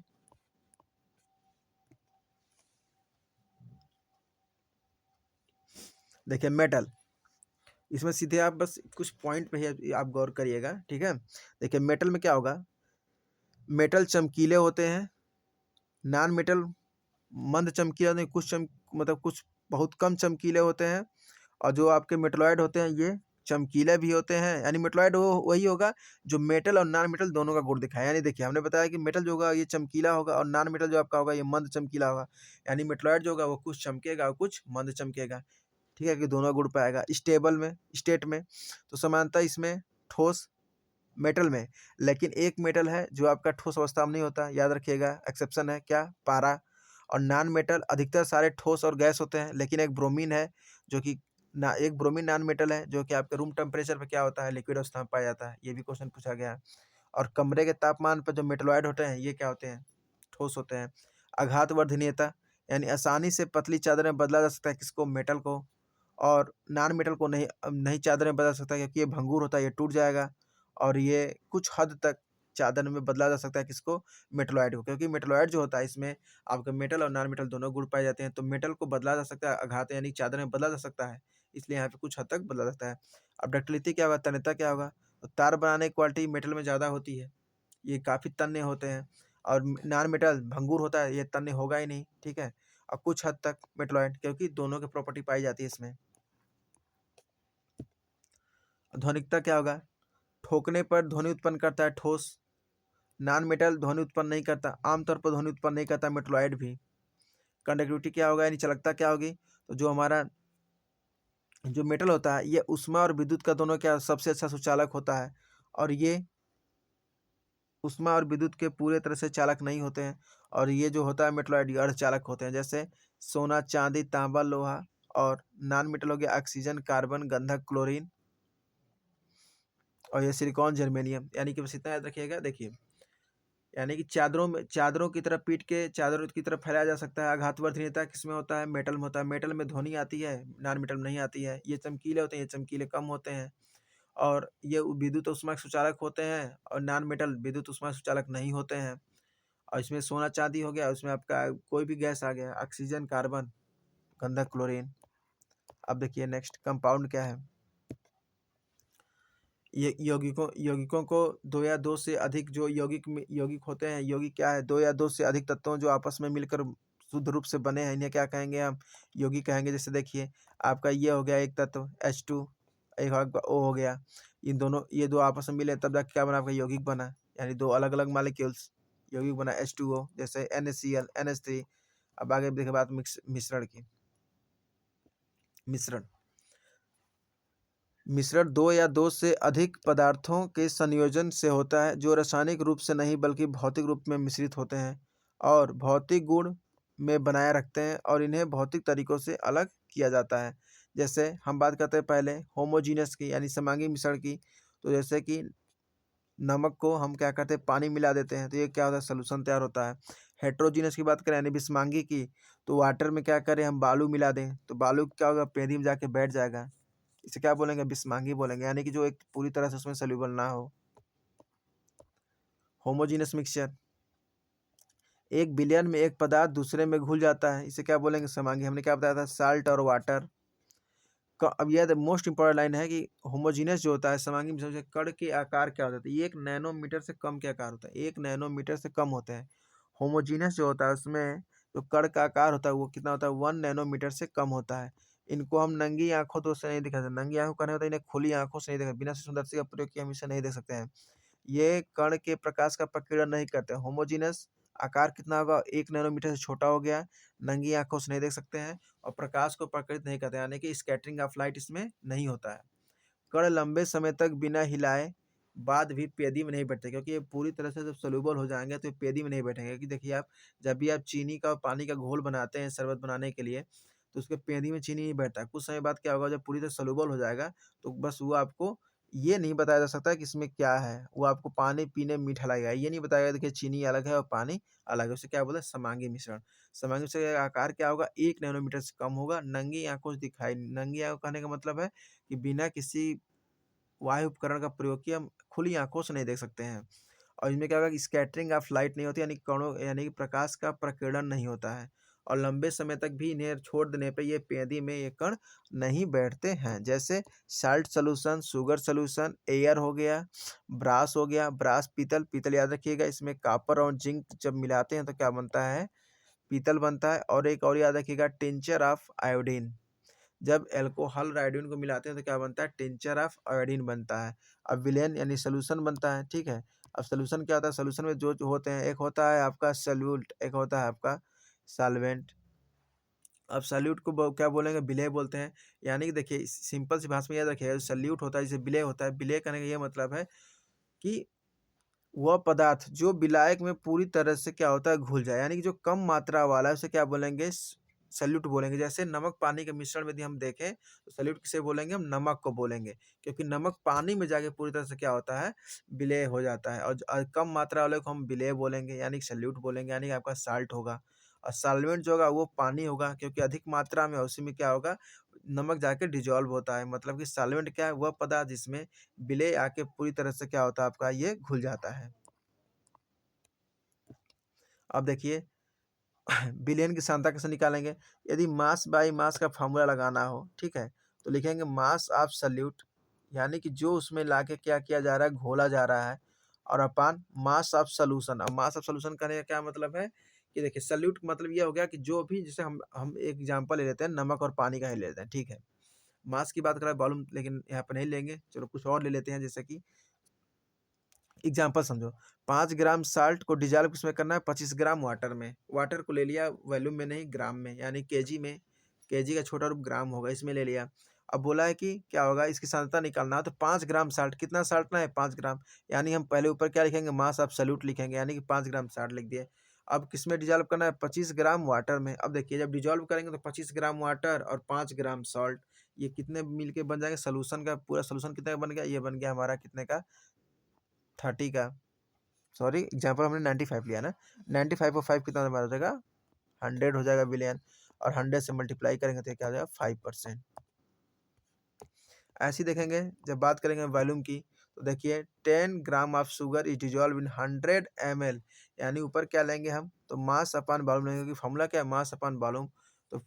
A: देखिए मेटल, इसमें सीधे आप बस कुछ पॉइंट पे ही आप गौर करिएगा, ठीक है। देखिए मेटल में क्या होगा, मेटल चमकीले होते हैं, नॉन मेटल मंद चमकीले होते हैं, मतलब कुछ बहुत कम चमकीले होते हैं। और जो आपके मेटलॉइड होते हैं ये चमकीले भी होते हैं, यानी मेटलॉइड वो वही होगा जो मेटल और नॉन मेटल दोनों का गुण दिखाए। यानी देखिए हमने बताया कि मेटल जो होगा ये चमकीला होगा और नॉन मेटल जो आपका होगा ये मंद चमकीला होगा। यानी मेटलॉइड जो होगा वो कुछ चमकेगा और कुछ मंद चमकेगा, ठीक है, कि दोनों गुण पाएगा। स्टेबल में स्टेट में तो समानता इसमें ठोस मेटल में, लेकिन एक मेटल है जो आपका ठोस अवस्था में नहीं होता, याद रखिएगा एक्सेप्शन है क्या पारा। और नॉन मेटल अधिकतर सारे ठोस और गैस होते हैं, लेकिन एक ब्रोमीन है जो कि ना एक ब्रोमीन नॉन मेटल है जो कि आपके रूम टेम्परेचर पे क्या होता है लिक्विड अवस्था में पाया जाता है, ये भी क्वेश्चन पूछा गया है। और कमरे के तापमान पर जो मेटलॉइड होते हैं ये क्या होते हैं ठोस होते हैं। आघात वर्धनीयता यानी आसानी से पतली चादर में बदला जा सकता है किसको मेटल को, और नॉन मेटल को नहीं चादर में बदल सकता क्योंकि ये भंगुर होता है ये टूट जाएगा। और ये कुछ हद तक चादर में बदला जा सकता है किसको मेटलॉइड को, क्योंकि मेटलॉइड जो होता है इसमें आपका मेटल और नॉन मेटल दोनों गुण पाए जाते हैं। तो मेटल को बदला जा सकता है आघात यानी चादर में बदला जा सकता है, इसलिए यहाँ पे कुछ हद तक बदला जा सकता है। अब डक्टिलिटी क्या होगा, तन्यता क्या होगा, तो तार बनाने की क्वालिटी मेटल में ज़्यादा होती है, ये काफ़ी तन्य होते हैं। और नॉन मेटल भंगुर होता है ये तन्य होगा ही नहीं, ठीक है। और कुछ हद तक मेटलॉइड क्योंकि दोनों की प्रॉपर्टी पाई जाती है इसमें। ध्वनिकता क्या होगा, ठोकने पर ध्वनि उत्पन्न करता है ठोस, नॉन मेटल ध्वनि उत्पन्न नहीं करता, आमतौर पर ध्वनि उत्पन्न नहीं करता मेटलॉइड भी। कंडक्टिविटी क्या होगा यानी चालकता क्या होगी, तो जो हमारा जो मेटल होता है ये ऊष्मा और विद्युत का दोनों क्या सबसे अच्छा सुचालक होता है, और ये ऊष्मा और विद्युत के पूरे तरह से चालक नहीं होते हैं। और ये जो होता है मेटलॉइड ये अर्धचालक होते हैं, जैसे सोना चांदी तांबा लोहा। और नॉन मेटल हो गया ऑक्सीजन कार्बन गंधक क्लोरीन, और ये सिलिकॉन जर्मेनियम। यानी कि बस इतना याद रखिएगा। देखिए यानी कि चादरों की तरफ पीट के चादरों की तरफ फैलाया जा सकता है। आघात वर्धनीयता किसमें होता है, मेटल में होता है, मेटल में ध्वनि आती है नॉन मेटल में नहीं आती है। ये चमकीले होते हैं, ये चमकीले कम होते हैं। और ये विद्युत ऊष्मा के सुचालक होते हैं, और नॉन मेटल विद्युत ऊष्मा सुचालक नहीं होते हैं। और इसमें सोना चांदी हो गया, उसमें आपका कोई भी गैस आ गया ऑक्सीजन कार्बन गंधक क्लोरीन। अब देखिए नेक्स्ट कंपाउंड क्या है। ये यौगिकों को दो या दो से अधिक जो यौगिक होते हैं, यौगिक क्या है, दो या दो से अधिक तत्वों जो आपस में मिलकर शुद्ध रूप से बने हैं, इन्हें क्या कहेंगे हम, यौगिक कहेंगे। जैसे देखिए आपका ये हो गया एक तत्व H2, एक आपका O हो गया, इन दोनों ये दो आपस में मिले तब जाके क्या बना, आपका यौगिक बना, यानी दो अलग अलग मालिक्यूल्स यौगिक बना H2O, जैसे NaCl NH3। अब आगे देखे बात मिश्रण की। मिश्रण मिश्रण दो या दो से अधिक पदार्थों के संयोजन से होता है, जो रासायनिक रूप से नहीं बल्कि भौतिक रूप में मिश्रित होते हैं और भौतिक गुण में बनाए रखते हैं, और इन्हें भौतिक तरीकों से अलग किया जाता है। जैसे हम बात करते हैं पहले होमोजीनियस की, यानी समांगी मिश्रण की। तो जैसे कि नमक को हम क्या करते हैं, पानी मिला देते हैं, तो ये क्या होता है, सॉल्यूशन तैयार होता है। हेट्रोजीनियस की बात करें यानी विषमांगी की, तो वाटर में क्या करें, हम बालू मिला दें, तो बालू क्या होगा, पेंदी में जाके बैठ जाएगा, इसे क्या बोलेंगे, बिस्मांगी बोलेंगे, यानी कि जो एक पूरी तरह से उसमें सोल्यूबल ना हो। होमोजीनियस मिक्सचर, एक विलयन में एक पदार्थ दूसरे में घुल जाता है, इसे क्या बोलेंगे, समांगी। हमने क्या बताया था, साल्ट और वाटर। अब यह मोस्ट इंपॉर्टेंट लाइन है कि होमोजीनियस जो होता है, समांगी मिश्रण से कण के आकार क्या होता है, ये 1 नैनोमीटर से कम के आकार होता है, 1 नैनोमीटर से कम होते हैं। होमोजीनियस जो होता है उसमें जो कण का आकार होता है वो कितना होता है, 1 नैनोमीटर से कम होता है। इनको हम नंगी आंखों तो से नहीं दिखा सकते, नंगी आंखों करने होता है, इन्हें खुली आंखों से नहीं देखा, बिना सुंदरता का प्रयोग किए हम इसे नहीं देख सकते हैं। ये कण के प्रकाश का प्रकीर्णन नहीं करते। होमोजीनियस आकार कितना होगा, 1 नैनोमीटर से छोटा हो गया, नंगी आंखों से नहीं देख सकते हैं, और प्रकाश को प्रकटित नहीं करते, यानी कि स्कैटरिंग ऑफ लाइट इसमें नहीं होता है। कण लंबे समय तक बिना हिलाए बाद भी पेदी में नहीं बैठते, क्योंकि ये पूरी तरह से जब सोल्यूबल हो जाएंगे तो ये पेदी में नहीं बैठेंगे। क्योंकि देखिए आप जब भी आप चीनी का और पानी का घोल बनाते हैं शरबत बनाने के लिए, तो उसके पेदी में चीनी नहीं बैठता है। कुछ समय बाद क्या होगा, जब पूरी तरह सोल्यूबल हो जाएगा तो बस वो आपको ये नहीं बताया जा सकता कि इसमें क्या है, वो आपको पानी पीने में मीठा लगेगा, ये नहीं बताएगा देखिए चीनी अलग है और पानी अलग है। उसे क्या बोलते हैं, समांगी मिश्रण। समांगी मिश्रण का आकार क्या होगा, 1 नैनोमीटर से कम होगा, नंगी आंखों से दिखाई, नंगी आंखों कहने का मतलब है कि बिना किसी वायु उपकरण का प्रयोग किया हम खुली आंखों से नहीं देख सकते हैं। और इनमें क्या होगा कि स्कैटरिंग ऑफ लाइट नहीं होती, यानी कणों यानी कि प्रकाश का प्रकीर्णन नहीं होता है, और लंबे समय तक भी इन्हें छोड़ देने पे ये पेंदी में ये कण नहीं बैठते हैं। जैसे salt solution, sugar solution, air हो गया, ब्रास हो गया, ब्रास पीतल, पीतल याद रखिएगा, इसमें कॉपर और जिंक जब मिलाते हैं तो क्या बनता है, पीतल बनता है। और एक और याद रखिएगा, टिंचर ऑफ आयोडीन, जब अल्कोहल और आयोडीन को मिलाते हैं तो क्या बनता है, टिंचर ऑफ आयोडीन बनता है। अब विलेन यानी सोल्यूशन बनता है, ठीक है। अब सोल्यूशन क्या होता है, सोल्यूशन में जो होते हैं, एक होता है आपका सॉल्यूट, एक होता है आपका सॉल्वेंट। अब सॉल्यूट को क्या बोलेंगे, विलेय बोलते हैं। यानी कि देखिए सिंपल सी भाषा में याद रखिए, सॉल्यूट होता है जैसे विलेय होता है, विलेय करने का ये मतलब है कि वह पदार्थ जो विलायक में पूरी तरह से क्या होता है, घुल जाए, यानी कि जो कम मात्रा वाला है उसे क्या बोलेंगे, सल्यूट बोलेंगे। जैसे नमक पानी के मिश्रण में यदि हम देखें तो सल्यूट किसे बोलेंगे, हम नमक को बोलेंगे, क्योंकि नमक पानी में जाके पूरी तरह से क्या होता है, विलेय हो जाता है। और कम मात्रा वाले को हम विलेय बोलेंगे, यानी सल्यूट बोलेंगे, यानी आपका साल्ट होगा। और सॉल्वेंट जो होगा वो पानी होगा, क्योंकि अधिक मात्रा में उसी में क्या होगा, नमक जाके डिजॉल्व होता है। मतलब कि सॉल्वेंट क्या है, वह पदार्थ जिसमें विलेय आके पूरी तरह से क्या होता है, आपका ये घुल जाता है। अब देखिए विलयन की सांद्रता कैसे निकालेंगे, यदि मास बाई मास का फॉर्मूला लगाना हो, ठीक है, तो लिखेंगे मास ऑफ सल्यूट, यानी कि जो उसमें लाके क्या किया जा रहा है, घोला जा रहा है, और अपान मास ऑफ सोल्यूशन। अब मास ऑफ सोल्यूशन करने का क्या मतलब है कि देखिए सल्यूट मतलब ये हो गया कि जो भी, जैसे हम एक एग्जांपल ले लेते हैं, नमक और पानी का ही ले लेते हैं, ठीक है। मास की बात करें वॉल्यूम लेकिन यहाँ पर नहीं लेंगे, चलो कुछ और ले लेते हैं। जैसे कि एग्जाम्पल समझो, 5 ग्राम साल्ट को डिजॉल्व किसमें करना है, 25 ग्राम वाटर में। वाटर को ले लिया वॉल्यूम में नहीं, ग्राम में, यानी केजी में, केजी का छोटा रूप ग्राम होगा, इसमें ले लिया। अब बोला है कि क्या होगा, इसकी सांद्रता निकालना है, तो 5 ग्राम साल्ट, कितना साल्ट ना है, 5 ग्राम, यानी हम पहले ऊपर क्या लिखेंगे, मास ऑफ सल्यूट लिखेंगे, यानी कि 5 ग्राम साल्ट लिख दिए। अब किस में डिजॉल्व करना है, 25 ग्राम वाटर में। अब देखिए जब डिजॉल्व करेंगे तो 25 ग्राम वाटर और 5 ग्राम सॉल्ट, ये कितने मिलके बन जाएंगे, सोल्यूशन का पूरा सोल्यूशन कितने का बन गया, ये बन गया हमारा कितने का, 30 का। सॉरी एग्जाम्पल हमने 95 लिया ना, 95 और 5 कितना हमारा हो जाएगा, 100 हो जाएगा बिलियन, और 100 से मल्टीप्लाई करेंगे तो क्या हो जाएगा, 5%। ऐसे ही देखेंगे जब बात करेंगे वॉल्यूम की, तो देखिए 10 gram of sugar is dissolve in 100 ml, यानी ऊपर क्या लेंगे हम, तो मास अपान वॉल्यूम लेंगे, क्योंकि फॉर्मूला क्या है, मास अपान वॉल्यूम। तो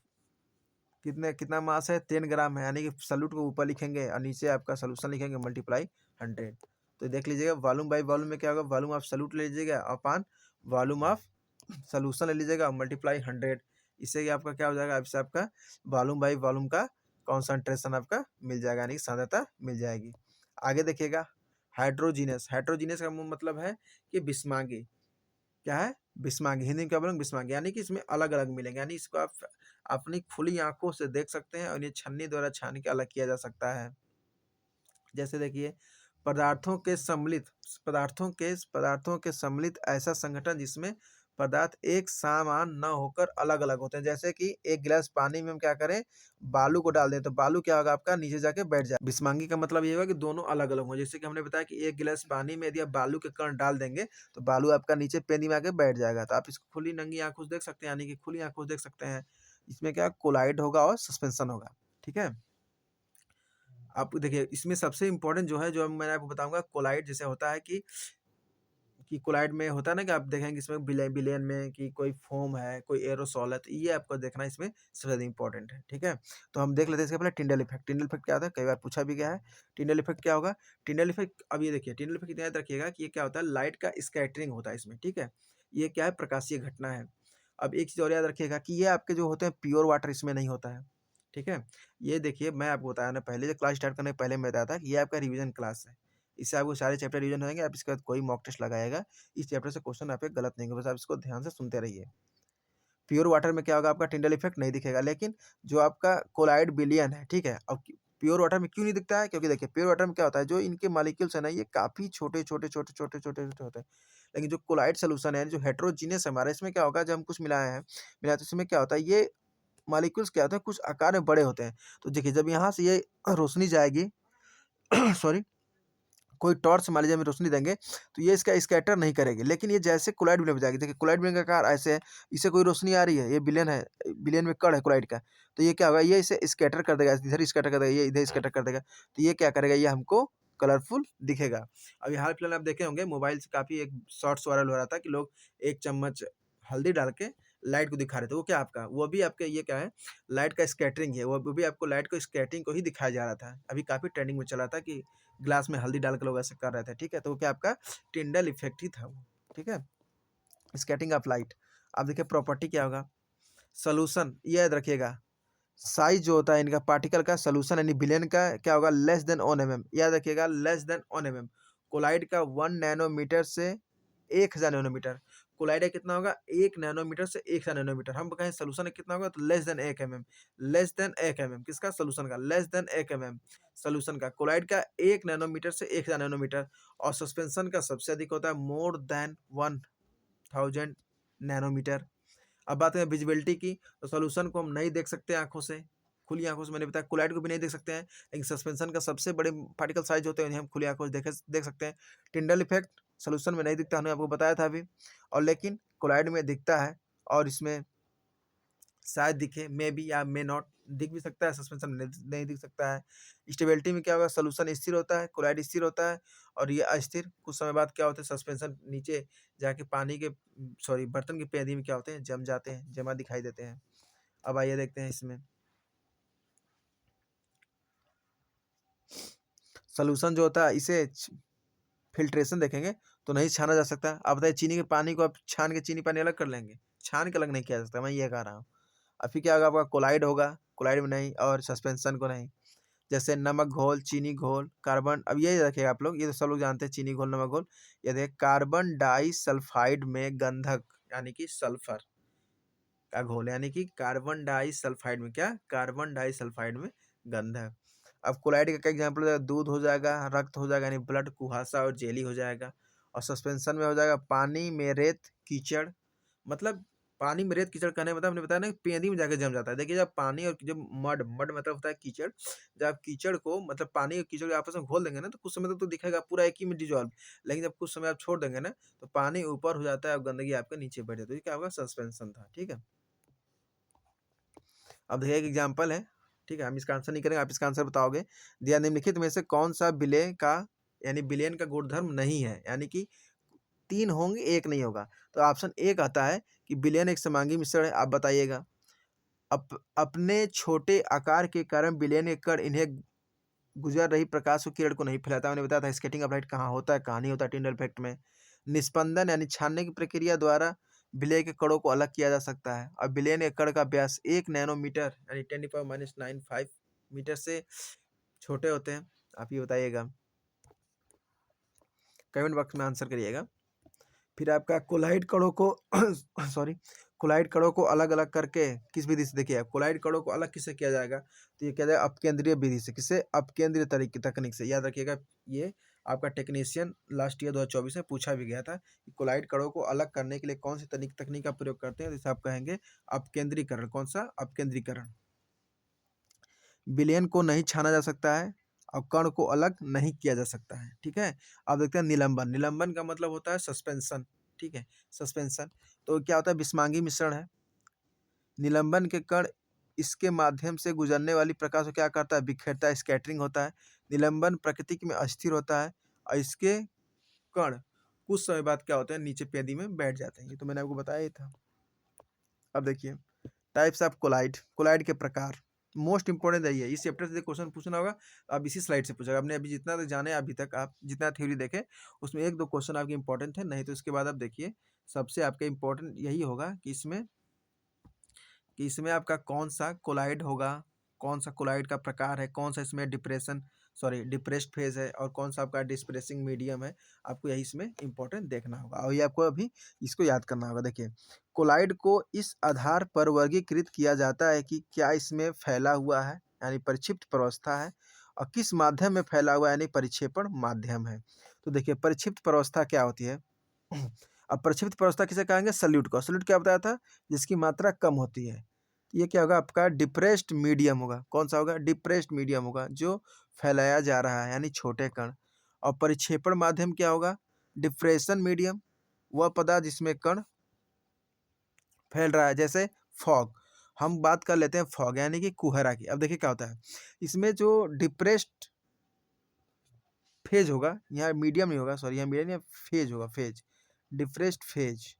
A: कितना मास है, 10 ग्राम है, यानी कि सॉल्यूट को ऊपर लिखेंगे और नीचे आपका सोल्यूशन लिखेंगे मल्टीप्लाई 100। तो देख लीजिएगा वॉल्यूम बाई वॉल्यूम में क्या होगा, वॉल्यूम ऑफ सॉल्यूट ले लीजिएगा अपान वॉल्यूम ऑफ सोल्यूशन ले लीजिएगा मल्टीप्लाई 100। इससे आपका क्या हो जाएगा, इससे आपका वॉल्यूम बाई वॉल्यूम का कॉन्सेंट्रेशन आपका मिल जाएगा, यानी कि सांद्रता मिल जाएगी। आगे देखिएगा हाइड्रोजीनियस। हाइड्रोजीनियस का मतलब है कि बिस्मांगी। क्या है, बिस्मांगी, हिंदी में क्या बोलेंगे, बिस्मांगी, यानी कि इसमें अलग अलग मिलेंगे, यानी इसको आप अपनी खुली आंखों से देख सकते हैं और ये छन्नी द्वारा छान के अलग किया जा सकता है। जैसे देखिए पदार्थों के सम्मिलित ऐसा संगठन जिसमें पदार्थ एक समान न होकर अलग अलग होते हैं। जैसे कि एक गिलास पानी में हम क्या करें, बालू को डाल दें तो बालू क्या होगा आपका नीचे जाके बैठ जाए। बिस्मांगी का मतलब ये होगा कि दोनों अलग अलग हों। जैसे कि हमने बताया कि एक गिलास पानी में यदि आप बालू के कण डाल देंगे तो बालू आपका नीचे पेंदी में आके बैठ जाएगा। तो आप इसको खुली नंगी आंखों से देख सकते हैं, यानी कि खुली आंखों से देख सकते हैं। इसमें क्या कोलाइड होगा और सस्पेंशन होगा। ठीक है, आप देखिए इसमें सबसे इम्पोर्टेंट जो है, जो मैंने आपको बताऊंगा, कोलाइड जैसे होता है कि कोलाइड में होता है ना कि आप देखेंगे इसमें बिलियन में कि कोई फोम है, कोई एरोसॉल है, तो ये आपको देखना इसमें सबसे ज़्यादा इंपॉर्टेंट है। ठीक है, तो हम देख लेते हैं इसके पहले टिंडल इफेक्ट। टिंडल इफेक्ट क्या होता है, कई बार पूछा भी गया है। टिंडल इफेक्ट क्या होगा, टिंडल इफेक्ट, अब ये देखिए टिंडल इफेक्ट याद रखिएगा कि ये क्या होता है, लाइट का स्कैटरिंग होता है इसमें। ठीक है, ये क्या है, प्रकाशीय घटना है। अब एक चीज़ और याद रखिएगा कि ये आपके जो होते हैं प्योर वाटर इसमें नहीं होता है। ठीक है, ये देखिए मैं आपको बताया ना, पहले जो क्लास स्टार्ट करने से पहले मैं बताया था कि ये आपका रिवीजन क्लास है। इससे आपको सारे चैप्टर रिवीजन होंगे, आप इसके बाद कोई मॉक टेस्ट लगाएगा, इस चैप्टर से क्वेश्चन आपके गलत नहीं होंगे, बस आप इसको ध्यान से सुनते रहिए। प्योर वाटर में क्या होगा, आपका टिंडल इफेक्ट नहीं दिखेगा, लेकिन जो आपका कोलाइड बिलियन है, ठीक है, अब प्योर वाटर में क्यों नहीं दिखता है, क्योंकि देखिए प्योर वाटर में क्या होता है, जो इनके मॉलिक्यूल्स है ना, ये काफ़ी छोटे छोटे छोटे छोटे छोटे छोटे होते हैं। लेकिन जो कोलाइड सोल्यूशन है, जो हेट्रोजीनियस है हमारा, इसमें क्या होगा, जब हम कुछ मिलाए हैं, मिलाते तो इसमें क्या होता है, ये मॉलिक्यूल्स क्या होते हैं, कुछ आकार में बड़े होते हैं। तो देखिए जब यहाँ से ये रोशनी जाएगी सॉरी, कोई टॉर्च मान लीजिए हम रोशनी देंगे तो ये इसका स्कैटर नहीं करेगी, लेकिन ये जैसे कोलाइड बिलियन में जाएगी, देखिए कोलाइड बिलियन का आकार ऐसे है, इससे कोई रोशनी आ रही है, ये बिलियन है, बिलियन में कण है कोलाइड का, तो ये क्या होगा, ये इसे स्कैटर कर देगा, इधर स्कैटर कर देगा, ये इधर स्कैटर कर देगा, तो ये क्या करेगा, ये हमको कलरफुल दिखेगा। अभी हाल फिलहाल आप देखे होंगे मोबाइल से काफ़ी एक शॉर्ट्स वायरल हो रहा था कि लोग 1 चम्मच हल्दी डाल के लाइट को दिखा रहे थे, वो क्या आपका, वो भी आपके ये क्या है, लाइट का स्कैटरिंग है, वो भी आपको लाइट को स्कैटरिंग को ही दिखाया जा रहा था। अभी काफ़ी ट्रेंडिंग में चला था कि ग्लास में हल्दी डाल के लोग ऐसे कर रहे थे। ठीक है, तो वो क्या आपका टिंडल इफेक्ट ही था वो। ठीक है, स्कैटिंग ऑफ लाइट। अब देखिए प्रॉपर्टी क्या होगा, सोल्यूशन, ये याद रखिएगा, साइज जो होता है इनका पार्टिकल का, सोल्यूशन यानी बिलियन का क्या होगा, लेस देन 1 mm, याद रखिएगा लेस देन 1 mm। कोलाइड का 1 नैनोमीटर से 1000 नैनोमीटर, कोलाइड का कितना होगा, 1 नैनोमीटर से 1000 नैनोमीटर। हम कहें सोल्यूशन का कितना होगा, तो less than 1 mm, less than 1 mm किसका, सोल्यूशन का, लेस देन 1 mm सोल्यूशन का, कोलाइड का 1 नैनोमीटर से 1000 नैनोमीटर। और सस्पेंशन का सबसे अधिक होता है मोर देन 1000 नैनोमीटर। अब बात है विजिबिलिटी की, तो सॉल्यूशन को हम नहीं देख सकते आंखों से, खुली आंखों से, मैंने बताया कोलाइड को भी नहीं देख सकते हैं, लेकिन सस्पेंशन का सबसे बड़े पार्टिकल साइज होते हैं उन्हें हम खुली आंखों से देख सकते हैं। टिंडल इफेक्ट सॉल्यूशन में नहीं दिखता, हमने आपको बताया था अभी, और लेकिन कोलाइड में दिखता है, और इसमें शायद दिखे, मे बी या मे नॉट, दिख भी सकता है, सस्पेंशन में नहीं दिख सकता है। स्टेबिलिटी में क्या होगा, सोल्यूशन स्थिर होता है, कोलाइड स्थिर होता है, और ये अस्थिर, कुछ समय बाद क्या होता है, सस्पेंशन नीचे जाके पानी के सॉरी बर्तन की पेंदी में क्या होते हैं, जम जाते हैं, जमा दिखाई देते हैं। अब आइए देखते हैं इसमें सोल्यूशन जो होता है, इसे फिल्ट्रेशन देखेंगे तो नहीं छाना जा सकता। आप बताइए चीनी के पानी को आप छान के चीनी पानी अलग कर लेंगे, छान के अलग नहीं किया जा सकता, मैं ये कह रहा हूँ। अब फिर क्या होगा, आपका कोलाइड होगा, कोलाइड में नहीं, और सस्पेंशन को नहीं। जैसे नमक घोल, चीनी घोल, कार्बन, अब ये रखिएगा आप लोग, ये तो सब लोग जानते हैं, चीनी घोल, नमक घोल। ये देखिए कार्बन डाई सल्फाइड में गंधक, यानी कि सल्फर का घोल, यानी कि कार्बन डाई सल्फाइड में क्या, कार्बन डाई सल्फाइड में गंधक। अब कोलाइड का क्या एग्जाम्पल हो जाएगा, दूध हो जाएगा, रक्त हो जाएगा, यानी ब्लड, कुहासा और जेली हो जाएगा। और सस्पेंशन में हो जाएगा पानी में रेत कीचड़, मतलब पानी में रेत कीचड़ कहने मतलब हमने बताया ना, पेंदी में जाकर जम जाता है। देखिए जब पानी और जब मड मड मतलब होता है कीचड़, जब आप कीचड़ को मतलब पानी और कीचड़ को आपस में घोल देंगे ना, तो कुछ समय तक तो दिखेगा पूरा एक ही में डिजॉल्व, लेकिन जब कुछ समय आप छोड़ देंगे ना, तो पानी ऊपर हो जाता है और गंदगी आपके नीचे बैठ जाती है। तो ये क्या होगा, सस्पेंशन था। ठीक है, अब देखिए एक एग्जाम्पल है, ठीक है, हम इसका आंसर नहीं करेंगे, आप इसका आंसर बताओगे। दिया निम्नलिखित में से कौन सा विलय का यानी विलयन का गुणधर्म नहीं है, यानी कि 3 होंगे 1 नहीं होगा। तो ऑप्शन ए कहता है कि विलयन एक समांगी मिश्रण है, आप बताइएगा। अपने छोटे आकार के कारण बिलियन एकड़ इन्हें गुजर रही प्रकाश की किरण को नहीं फैलाता। मैंने बताया था स्कैटरिंग ऑफ लाइट कहाँ होता है, कहाँ नहीं होता टिंडल इफेक्ट में। निस्पंदन यानी छानने की प्रक्रिया द्वारा विलेय के कणों को अलग किया जा सकता है। और विलेय कण का व्यास 1 नैनोमीटर यानी 10⁻⁹ मीटर से छोटे होते हैं। आप ये बताइएगा, कमेंट बॉक्स में आंसर करिएगा। फिर आपका कोलाइड कणों को सॉरी, कोलाइड कणों को अलग अलग करके किस विधि से, देखिए कोलाइड कणों को अलग किससे किया जाएगा, तो ये किया जाएगा अपकेंद्रीय विधि से। किससे? अपकेंद्रीय तरीके तकनीक से। याद रखिएगा, ये आपका टेक्नीशियन लास्ट ईयर 2024 में पूछा भी गया था कि कोलाइड कणों को अलग करने के लिए कौन सी तकनीक का प्रयोग करते हैं, जिसे आप कहेंगे अपकेंद्रीकरण। कौन सा? अपकेंद्रीकरण। विलयन को नहीं छाना जा सकता है और कण को अलग नहीं किया जा सकता है। ठीक है, अब देखते हैं निलंबन। निलंबन का मतलब होता है सस्पेंशन। ठीक है, सस्पेंशन। तो क्या होता है? विस्मांगी मिश्रण है। निलंबन के कण इसके माध्यम से गुजरने वाली प्रकाश को क्या करता है? बिखेरता है, स्कैटरिंग होता है। निलंबन प्रकृति में अस्थिर होता है और इसके कण कुछ समय बाद क्या होते हैं? नीचे पेदी में बैठ जाते हैं। ये तो मैंने आपको बताया ही था। अब देखिए टाइप्स ऑफ कोलाइड। कोलाइड के प्रकार मोस्ट इंपॉर्टेंट है ये। इस चैप्टर से क्वेश्चन पूछना होगा, अब इसी स्लाइड से पूछेगा। आपने अभी जितना तक जाने, अभी तक आप जितना थ्योरी देखे उसमें 1-2 क्वेश्चन आपके इंपॉर्टेंट है, नहीं तो इसके बाद आप देखिए सबसे आपका इंपॉर्टेंट यही होगा कि इसमें आपका कौन सा कोलाइड होगा, कौन सा कोलाइड का प्रकार है, कौन सा इसमें डिप्रेस्ड फेज है और कौन सा आपका डिस्प्रेसिंग मीडियम है। आपको यही इसमें इंपॉर्टेंट देखना होगा और ये आपको अभी इसको याद करना होगा। देखिए कोलाइड को इस आधार पर वर्गीकृत किया जाता है कि क्या इसमें फैला हुआ है यानी परिक्षिप्त प्रवस्था है, और किस माध्यम में फैला हुआ है यानी परिक्षेपण माध्यम है। तो देखिए परिक्षिप्त प्रवस्था क्या होती है? अब परिक्षिप्त प्रवस्था किसे कहेंगे? सल्यूट को। सल्यूट क्या बताया था? जिसकी मात्रा कम होती है। ये क्या होगा? आपका डिप्रेस्ड मीडियम होगा। कौन सा होगा? डिप्रेस्ड मीडियम होगा, जो फैलाया जा रहा है यानी छोटे कण। और परिक्षेपण माध्यम क्या होगा? डिप्रेशन मीडियम, वह पदार्थ जिसमें कण फैल रहा है, जैसे फॉग। हम बात कर लेते हैं फॉग यानी कि कुहरा की। अब देखिए क्या होता है, इसमें जो डिप्रेस्ड फेज होगा, यहाँ मीडियम नहीं होगा, सॉरी यहाँ मीडियम नहीं, फेज होगा, phase. Dispersed phase,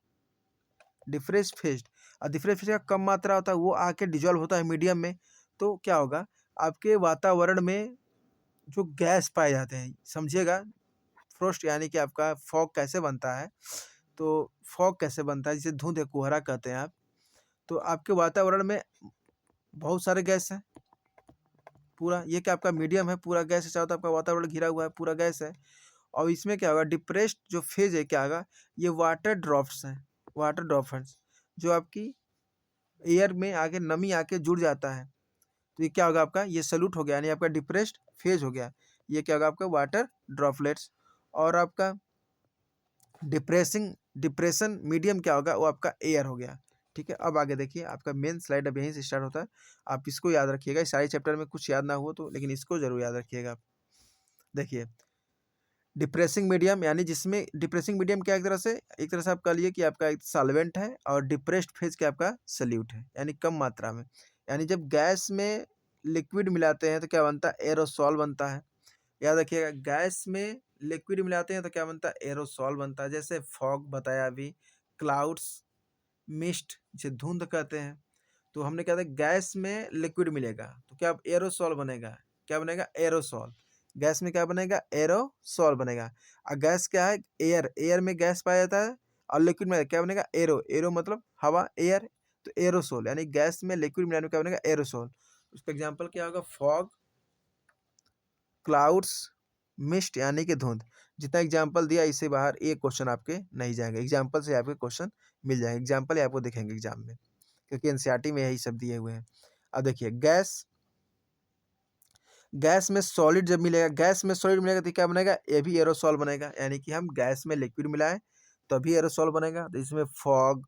A: dispersed phase. और डिफ्रेश फेज का कम मात्रा होता है, वो आके डिजॉल्व होता है मीडियम में। तो क्या होगा? आपके वातावरण में जो गैस पाए जाते हैं, समझिएगा फ्रोस्ट यानी कि आपका फॉग कैसे बनता है। तो फॉग कैसे बनता है, जिसे धुंध या कोहरा कहते हैं आप। तो आपके वातावरण में बहुत सारे गैस हैं, पूरा ये क्या आपका मीडियम है, पूरा गैस से चारों तरफ आपका वातावरण घिरा हुआ है, पूरा गैस है। और इसमें क्या होगा? डिप्रेस्ड जो फेज है क्या होगा? ये वाटर ड्रॉप्स हैं, वाटर ड्रॉप्स जो आपकी एयर में आके नमी आके जुड़ जाता है। तो ये क्या होगा? आपका ये सल्यूट हो गया यानी आपका डिप्रेस्ड फेज हो गया। ये क्या होगा? आपका वाटर ड्रॉपलेट्स। और आपका डिप्रेशन मीडियम क्या होगा? वो आपका एयर हो गया। ठीक है, अब आगे देखिए, आपका मेन स्लाइड अब यहीं से स्टार्ट होता है। आप इसको याद रखिएगा, इस सारे चैप्टर में कुछ याद ना हो तो, लेकिन इसको जरूर याद रखिएगा आप। देखिए डिप्रेसिंग मीडियम यानी जिसमें डिप्रेसिंग मीडियम क्या, एक तरह से आप कह लिए कि आपका एक सॉल्वेंट है, और डिप्रेस्ड फेज क्या आपका सल्यूट है यानी कम मात्रा में। यानी जब गैस में लिक्विड मिलाते हैं तो क्या बनता है? एरोसॉल बनता है। याद रखिएगा, गैस में लिक्विड मिलाते हैं तो क्या बनता है? एरोसॉल बनता है। जैसे फॉग बताया अभी, क्लाउड्स, मिस्ट जिसे धुंध कहते हैं। तो हमने क्या था, गैस में लिक्विड मिलेगा तो क्या एरोसॉल बनेगा। क्या बनेगा? एरोसॉल। गैस में क्या बनेगा? एरोसॉल बनेगा। और गैस क्या है? एयर। एयर में गैस पाया जाता है और लिक्विड में क्या बनेगा? एरो। एरो मतलब हवा, एयर। तो एरोसोल यानी गैस में लिक्विड मिलाने में क्या बनेगा? एरोसोल। उसका एग्जाम्पल क्या होगा? फॉग, क्लाउड्स, मिस्ट यानी कि धुंध। जितना एग्जाम्पल दिया इससे बाहर एक क्वेश्चन आपके नहीं जाएंगे, एग्जाम्पल से आपके क्वेश्चन मिल जाएंगे, एग्जाम्पल ही आपको दिखेंगे एग्जाम में, क्योंकि एनसीईआरटी में यही सब दिए हुए हैं। अब देखिए गैस में सॉलिड जब मिलेगा, गैस में सॉलिड मिलेगा तो क्या बनेगा? ये भी एरोसॉल बनेगा। यानी कि हम गैस में लिक्विड मिलाएं तभी एरोसॉल बनेगा। तो इसमें फॉग,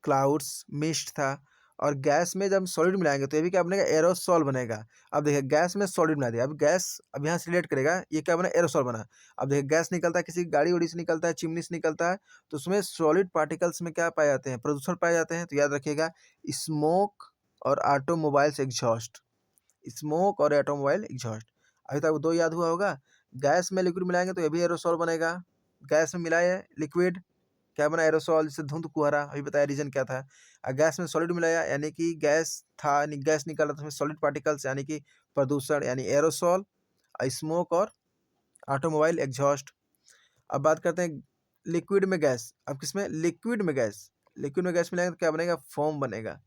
A: क्लाउड्स, मिस्ट था। और गैस में जब हम सॉलिड मिलाएंगे तो ये भी क्या बनेगा? एरोसॉल बनेगा। अब देखिए गैस में सॉलिड मिला दिया, अब गैस अब यहाँ से रिलेट करेगा, ये क्या बना? एरोसॉल बना। अब देखिए गैस निकलता है, किसी गाड़ी उड़ी से निकलता है, चिमनी से निकलता है, तो उसमें सॉलिड पार्टिकल्स में क्या पाए जाते हैं? प्रदूषण पाए जाते हैं। तो याद रखिएगा, स्मोक और ऑटोमोबाइल्स एग्जॉस्ट, स्मोक और ऑटोमोबाइल एग्जॉस्ट। अभी तक दो याद हुआ होगा। गैस में लिक्विड मिलाएंगे तो ये भी एरोसॉल बनेगा। गैस में मिलाए लिक्विड क्या बना? एरोसॉल। जिससे धुंध कुहरा, अभी बताया रीजन क्या था। गैस में सॉलिड मिलाया यानी कि गैस था, यानी गैस निकला तो उसमें सॉलिड पार्टिकल्स यानी कि प्रदूषण यानी एरोसॉल, स्मोक और ऑटोमोबाइल एग्जॉस्ट। अब बात करते हैं लिक्विड में गैस। अब किसमें? लिक्विड में गैस। लिक्विड में गैस मिलाएंगे तो क्या बनेगा? फोम बनेगा।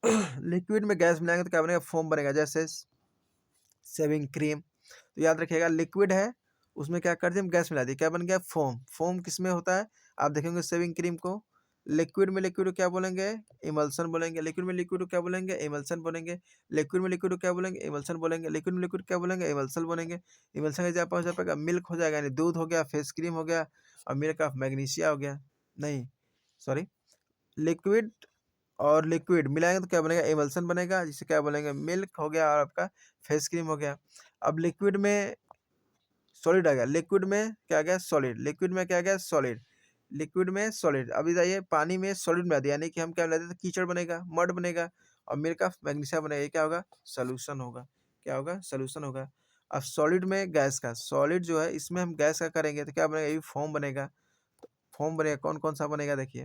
A: लिक्विड में गैस मिलाएंगे तो क्या बनेगा? फोम बनेगा। जैसे शेविंग क्रीम, तो याद रखिएगा लिक्विड है, उसमें क्या कर दिया हम? गैस मिला दी, क्या बन गया? फोम। फोम किस में होता है? आप देखेंगे शेविंग क्रीम को, लिक्विड में लिक्विड को क्या बोलेंगे? इमल्सन बोलेंगे। लिक्विड में लिक्विड को क्या बोलेंगे? इमल्सन बोलेंगे। लिक्विड में लिक्विड को क्या बोलेंगे? इमल्सन बोलेंगे। लिक्विड में लिक्विड क्या बोलेंगे? इमल्सन बोलेंगे। इमल्सन का जगह हो जाएगा मिल्क हो जाएगा, यानी दूध हो गया, फेस क्रीम हो गया, और मिल्क ऑफ मैग्नीशिया हो गया। नहीं, सॉरी, लिक्विड और लिक्विड मिलाएंगे तो क्या बनेगा? इमल्सन बनेगा, जिसे क्या बोलेंगे? मिल्क हो गया और आपका फेस क्रीम हो गया। अब लिक्विड में सॉलिड आ गया, लिक्विड में क्या आ गया? सॉलिड। लिक्विड में क्या आ गया? सॉलिड। लिक्विड में सॉलिड। अभी जाइए पानी में सॉलिड मिला दिया, यानी कि हम क्या मिला देते? कीचड़ बनेगा, मड बनेगा, और मिल्क ऑफ मैग्नीशिया बनेगा। ये क्या होगा? सोल्यूशन होगा। क्या होगा? सोल्यूशन होगा। अब सॉलिड में गैस का, सॉलिड जो है इसमें हम गैस का करेंगे तो क्या बनेगा? ये फॉर्म बनेगा। फॉर्म बनेगा, कौन कौन सा बनेगा देखिए।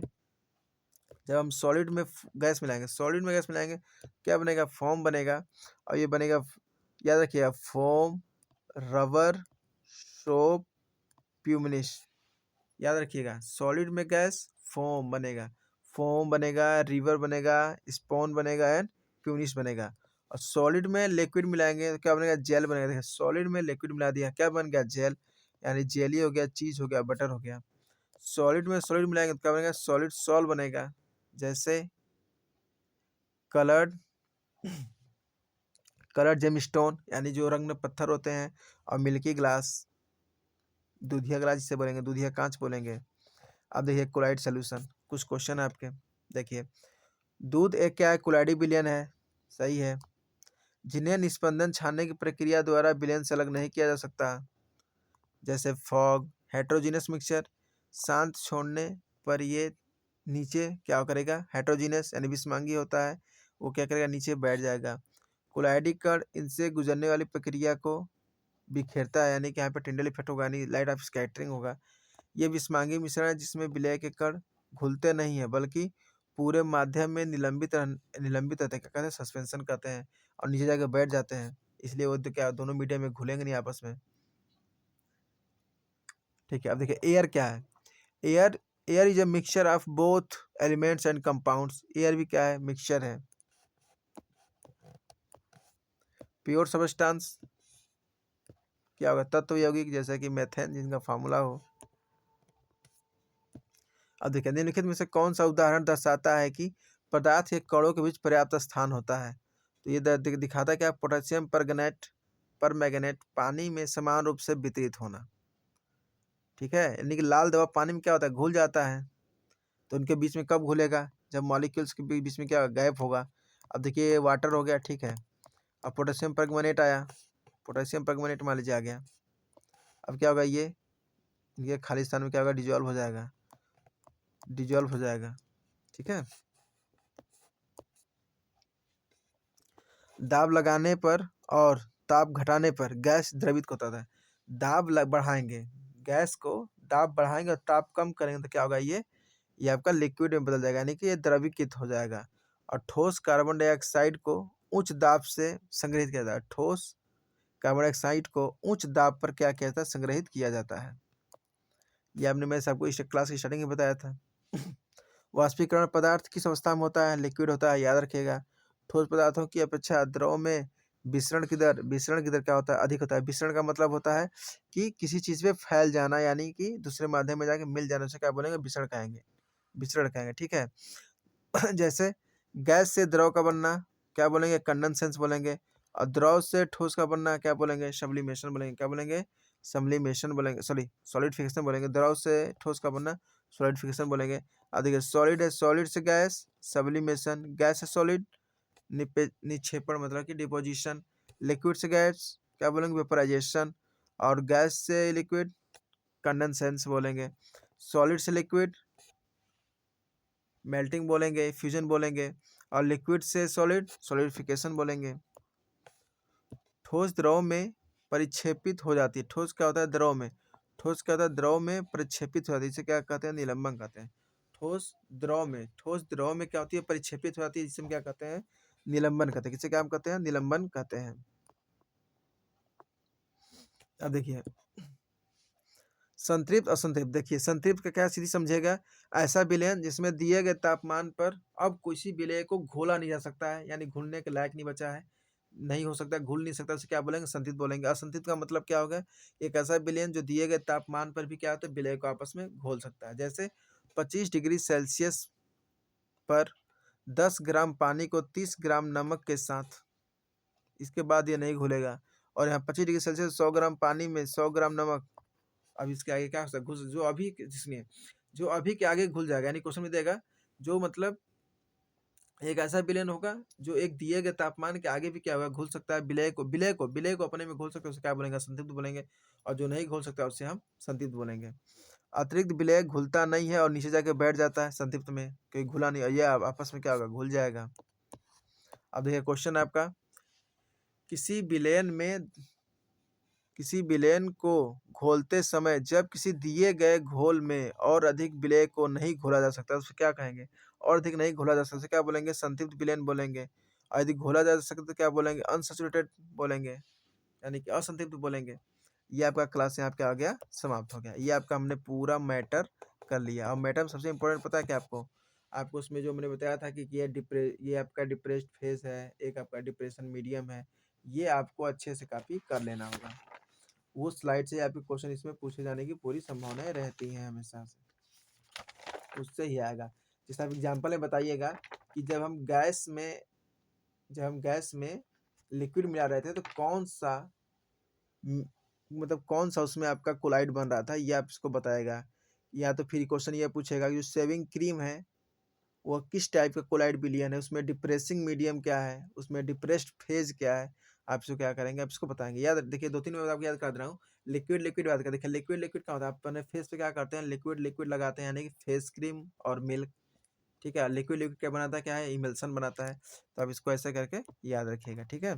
A: जब हम सॉलिड में गैस मिलाएंगे, सॉलिड में गैस मिलाएंगे, क्या बनेगा? फॉर्म बनेगा। और ये बनेगा, याद रखिएगा, फोम, रबर, सोप, प्यूमिनिश। याद रखिएगा, सॉलिड में गैस, फोम बनेगा, फोम बनेगा, रिवर बनेगा, स्पॉन बनेगा एंड प्यूनिश बनेगा। और सॉलिड में लिक्विड मिलाएंगे तो क्या बनेगा? जेल बनेगा। देखिए सॉलिड में लिक्विड मिला दिया, क्या बन गया? जेल, यानी जेली हो गया, चीज हो गया, बटर हो गया। सॉलिड में सॉलिड मिलाएंगे तो क्या बनेगा? सॉलिड सॉल बनेगा। जैसे कलर्ड, कलर्ड जेमस्टोन, यानी जो रंग में पत्थर होते हैं, और मिल्की ग्लास, दूधिया ग्लास जिसे बोलेंगे, दूधिया कांच बोलेंगे। अब देखिए कोलाइड सोल्यूशन, कुछ क्वेश्चन है आपके। देखिए, दूध एक क्या है? कोलाइडी विलयन है, सही है, जिन्हें निस्पंदन छानने की प्रक्रिया द्वारा विलयन से अलग नहीं किया जा सकता। जैसे फॉग, हेट्रोजीनस मिक्सचर, शांत छोड़ने पर ये नीचे क्या करेगा? हेट्रोजीनस यानी विषमांगी होता है, वो क्या करेगा? नीचे बैठ जाएगा। कोलाइडी कण इनसे गुजरने वाली प्रक्रिया को बिखेरता है, यानी कि यहाँ पे टिंडल इफेक्ट होगा, यानी लाइट ऑफ स्कैटरिंग होगा। ये विषमांगी मिश्रण है जिसमें विलय के कण घुलते नहीं है, बल्कि पूरे माध्यम में निलंबित रहते हैं, क्या कहते हैं? सस्पेंशन कहते हैं, और नीचे जाकर बैठ जाते हैं। इसलिए वो तो क्या, दोनों मीडियम में घुलेंगे नहीं आपस में। ठीक है, अब देखिए एयर क्या है। Air, air is a mixture of both elements and compounds. Air भी क्या है? मिक्सचर है। प्योर सबस्टांस क्या होगा? तत्व यौगिक, जैसे कि मेथेन जिनका फार्मूला हो। अब देखिए निम्नलिखित में से कौन सा उदाहरण दर्शाता है कि पदार्थ के कणों के बीच पर्याप्त स्थान होता है? तो ये दिखाता है क्या? पोटेशियम परगनेट, पर मैग्नेट पानी में समान रूप से वितरित होना। ठीक है, यानी कि लाल दवा पानी में क्या होता है? घुल जाता है। तो उनके बीच में कब घुलेगा? जब मॉलिक्यूल्स के बीच में क्या गैप होगा। अब देखिए वाटर हो गया, ठीक है, अब पोटेशियम परमैंगनेट आया, पोटेशियम परमैंगनेट मान लीजिए आ गया। अब क्या होगा? ये खाली स्थान में क्या होगा? डिजॉल्व हो जाएगा, डिजॉल्व हो जाएगा। ठीक है, दाब लगाने पर और ताप घटाने पर गैस द्रवित होता है। बढ़ाएंगे गैस को, दाब बढ़ाएंगे और ताप कम करेंगे तो क्या होगा? ये आपका लिक्विड में बदल जाएगा, यानी कि ये द्रवीकृत हो जाएगा। और ठोस कार्बन डाइऑक्साइड को उच्च दाब से संग्रहित किया जाता है। ठोस कार्बन डाइऑक्साइड को उच्च दाब पर क्या किया जाता है? संग्रहित किया जाता है। ये आपने मैं सबको इस क्लास की स्टार्टिंग में बताया था। वाष्पीकरण पदार्थ किस अवस्था में होता है? लिक्विड होता है, याद रखिएगा। ठोस पदार्थों की अपेक्षा द्रव में विसरण की दर क्या होता है? अधिक होता है। विसरण का मतलब होता है कि किसी चीज पे फैल जाना, यानी कि दूसरे माध्यम में जाके मिल जाने से क्या बोलेंगे? विसरण कहेंगे, विसरण कहेंगे। ठीक है। जैसे गैस से द्रव का बनना क्या बोलेंगे? कंडेंसेंस बोलेंगे। और द्रव से ठोस का बनना क्या बोलेंगे? सब्लिमेशन बोलेंगे। क्या बोलेंगे? सब्लिमेशन बोलेंगे, सॉरी सॉलिडिफिकेशन बोलेंगे। द्रव से ठोस का बनना सॉलिडिफिकेशन बोलेंगे। अब देखिए सॉलिड है, सॉलिड से गैस सब्लिमेशन, गैस से सॉलिड निक्षेपण मतलब कि डिपोजिशन। लिक्विड से गैस क्या बोलेंगे? वेपराइजेशन। और गैस से लिक्विड कंडेंसेंस बोलेंगे। सॉलिड से लिक्विड मेल्टिंग बोलेंगे, फ्यूजन बोलेंगे। और लिक्विड से सॉलिड सॉलिडिफिकेशन बोलेंगे। ठोस द्रव में परिक्षेपित हो जाती है। ठोस क्या होता है? द्रव में, ठोस क्या होता है? द्रव में परिक्षेपित हो जाती है, इसे क्या कहते हैं? निलंबन कहते हैं। ठोस द्रव में क्या होती है, परिक्षेपित हो जाती है, जिसे हम क्या कहते हैं, निलंबन कहते हैं। किसे क्या हम कहते हैं, निलंबन कहते हैं। अब देखिए संतृप्त असंतृप्त, देखिए संतृप्त का क्या सीधी समझेगा, ऐसा विलयन जिसमें दिए गए तापमान पर अब किसी विलय को घोला नहीं जा सकता है, यानी घुलने के लायक नहीं बचा है, नहीं हो सकता, घुल नहीं सकता, उसे क्या बोलेंगे, संतृप्त बोलेंगे। असंतृप्त का मतलब क्या होगा, एक ऐसा विलयन जो दिए गए तापमान पर भी क्या होता है, विलय को आपस में घोल सकता है। जैसे 25 डिग्री सेल्सियस पर 10 ग्राम पानी को 30 ग्राम नमक के साथ, इसके बाद ये नहीं घुलेगा। और यहाँ 25 डिग्री सेल्सियस 100 ग्राम पानी में 100 ग्राम नमक, अब इसके आगे क्या हो सकता है, घुस जो अभी जिसमें जो अभी के आगे घुल जाएगा, यानी क्वेश्चन में देगा जो मतलब एक ऐसा विलयन होगा जो एक दिए गए तापमान के आगे भी क्या होगा, घुल सकता है, विलय को अपने में घोल सकता है, उसे क्या बोलेंगे, संतृप्त बोलेंगे। और जो नहीं घोल सकता उसे हम संतृप्त बोलेंगे। अतिरिक्त विलय घुलता नहीं है और नीचे जाके बैठ जाता है संतृप्त में, क्योंकि घुला नहीं, ये आपस में क्या होगा, घुल जाएगा। अब देखिए क्वेश्चन है आपका, किसी विलयन में किसी विलयन को घोलते समय जब किसी दिए गए घोल में और अधिक विलय को नहीं घोला जा सकता, उसे क्या कहेंगे, और अधिक नहीं घोला जा सकता उसे क्या बोलेंगे, संतृप्त विलयन बोलेंगे। और यदि घोला जा सकता तो क्या बोलेंगे, अनसैचुरेटेड बोलेंगे, यानी कि असंतृप्त बोलेंगे। ये आपका क्लास यहाँ क्या आ गया, समाप्त हो गया। ये आपका हमने पूरा मैटर कर लिया। और मैटर में सबसे इंपॉर्टेंट पता है क्या आपको, आपको उसमें जो मैंने बताया था कि ये आपका डिप्रेस्ड फेज है, एक आपका डिप्रेशन मीडियम है, ये आपको अच्छे से कॉपी कर लेना होगा। वो स्लाइड से आपके क्वेश्चन इसमें पूछे जाने की पूरी संभावनाएं रहती हैं हमेशा से, उससे ही आएगा। जैसे आप एग्जाम्पल में बताइएगा कि जब हम गैस में लिक्विड मिला रहे थे तो कौन सा उसमें आपका कोलाइड बन रहा था, ये आप इसको बताएगा। या तो फिर क्वेश्चन ये पूछेगा कि जो शेविंग क्रीम है वो किस टाइप का कोलाइड विलयन है, उसमें डिप्रेसिंग मीडियम क्या है, उसमें डिप्रेस्ड फेज क्या है, आप इसको क्या करेंगे, आप इसको बताएंगे। याद देखिए 2-3 बार आपको याद कर दे रहा हूँ। लिक्विड बात कर, देखिए लिक्विड क्या होता है, अपने फेस पे क्या करते हैं, लिक्विड लगाते हैं, यानी कि फेस क्रीम और मिल्क, ठीक है। लिक्विड क्या बनाता है, क्या है, इमल्सन बनाता है। तो आप इसको ऐसे करके याद रखिएगा, ठीक है।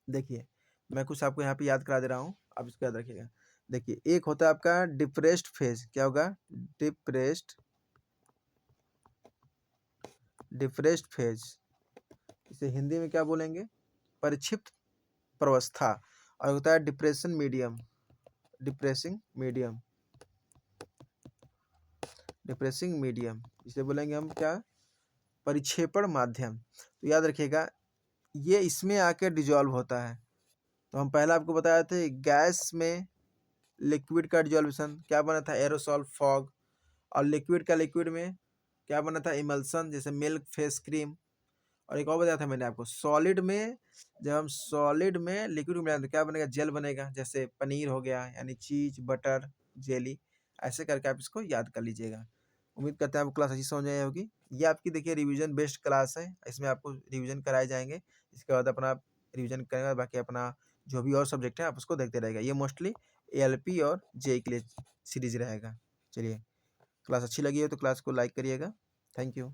A: देखिए मैं कुछ आपको यहाँ पे याद करा दे रहा हूँ, आप इसको याद रखिएगा। देखिए एक होता है आपका डिप्रेस्ड फेज, क्या होगा, डिप्रेस्ड फेज, इसे हिंदी में क्या बोलेंगे, परिक्षिप्त प्रवस्था। और होता है डिप्रेसिंग मीडियम, इसे बोलेंगे हम क्या, परिक्षेपण माध्यम। तो याद रखिएगा ये इसमें आके डिजॉल्व होता है। तो हम पहले आपको बताए थे गैस में लिक्विड का डिजोल्यूशन क्या बना था, एरोसॉल फॉग। और लिक्विड में क्या बना था, इमल्सन, जैसे मिल्क, फेस क्रीम। और एक और बताया था मैंने आपको, जब हम सॉलिड में लिक्विड मिलाएंगे तो क्या बनेगा, जेल बनेगा, जैसे पनीर हो गया, यानी चीज, बटर, जेली। ऐसे करके आप इसको याद कर लीजिएगा। उम्मीद करते हैं आपको क्लास अच्छी समझ आई होगी। ये आपकी देखिए रिवीजन बेस्ड क्लास है, इसमें आपको रिवीजन कराए जाएंगे, इसके बाद अपना रिवीजन करेंगे, बाकी अपना जो भी और सब्जेक्ट है आप उसको देखते रहेगा। ये मोस्टली ALP और JEE के लिए सीरीज रहेगा। चलिए क्लास अच्छी लगी हो तो क्लास को लाइक करिएगा। Thank you.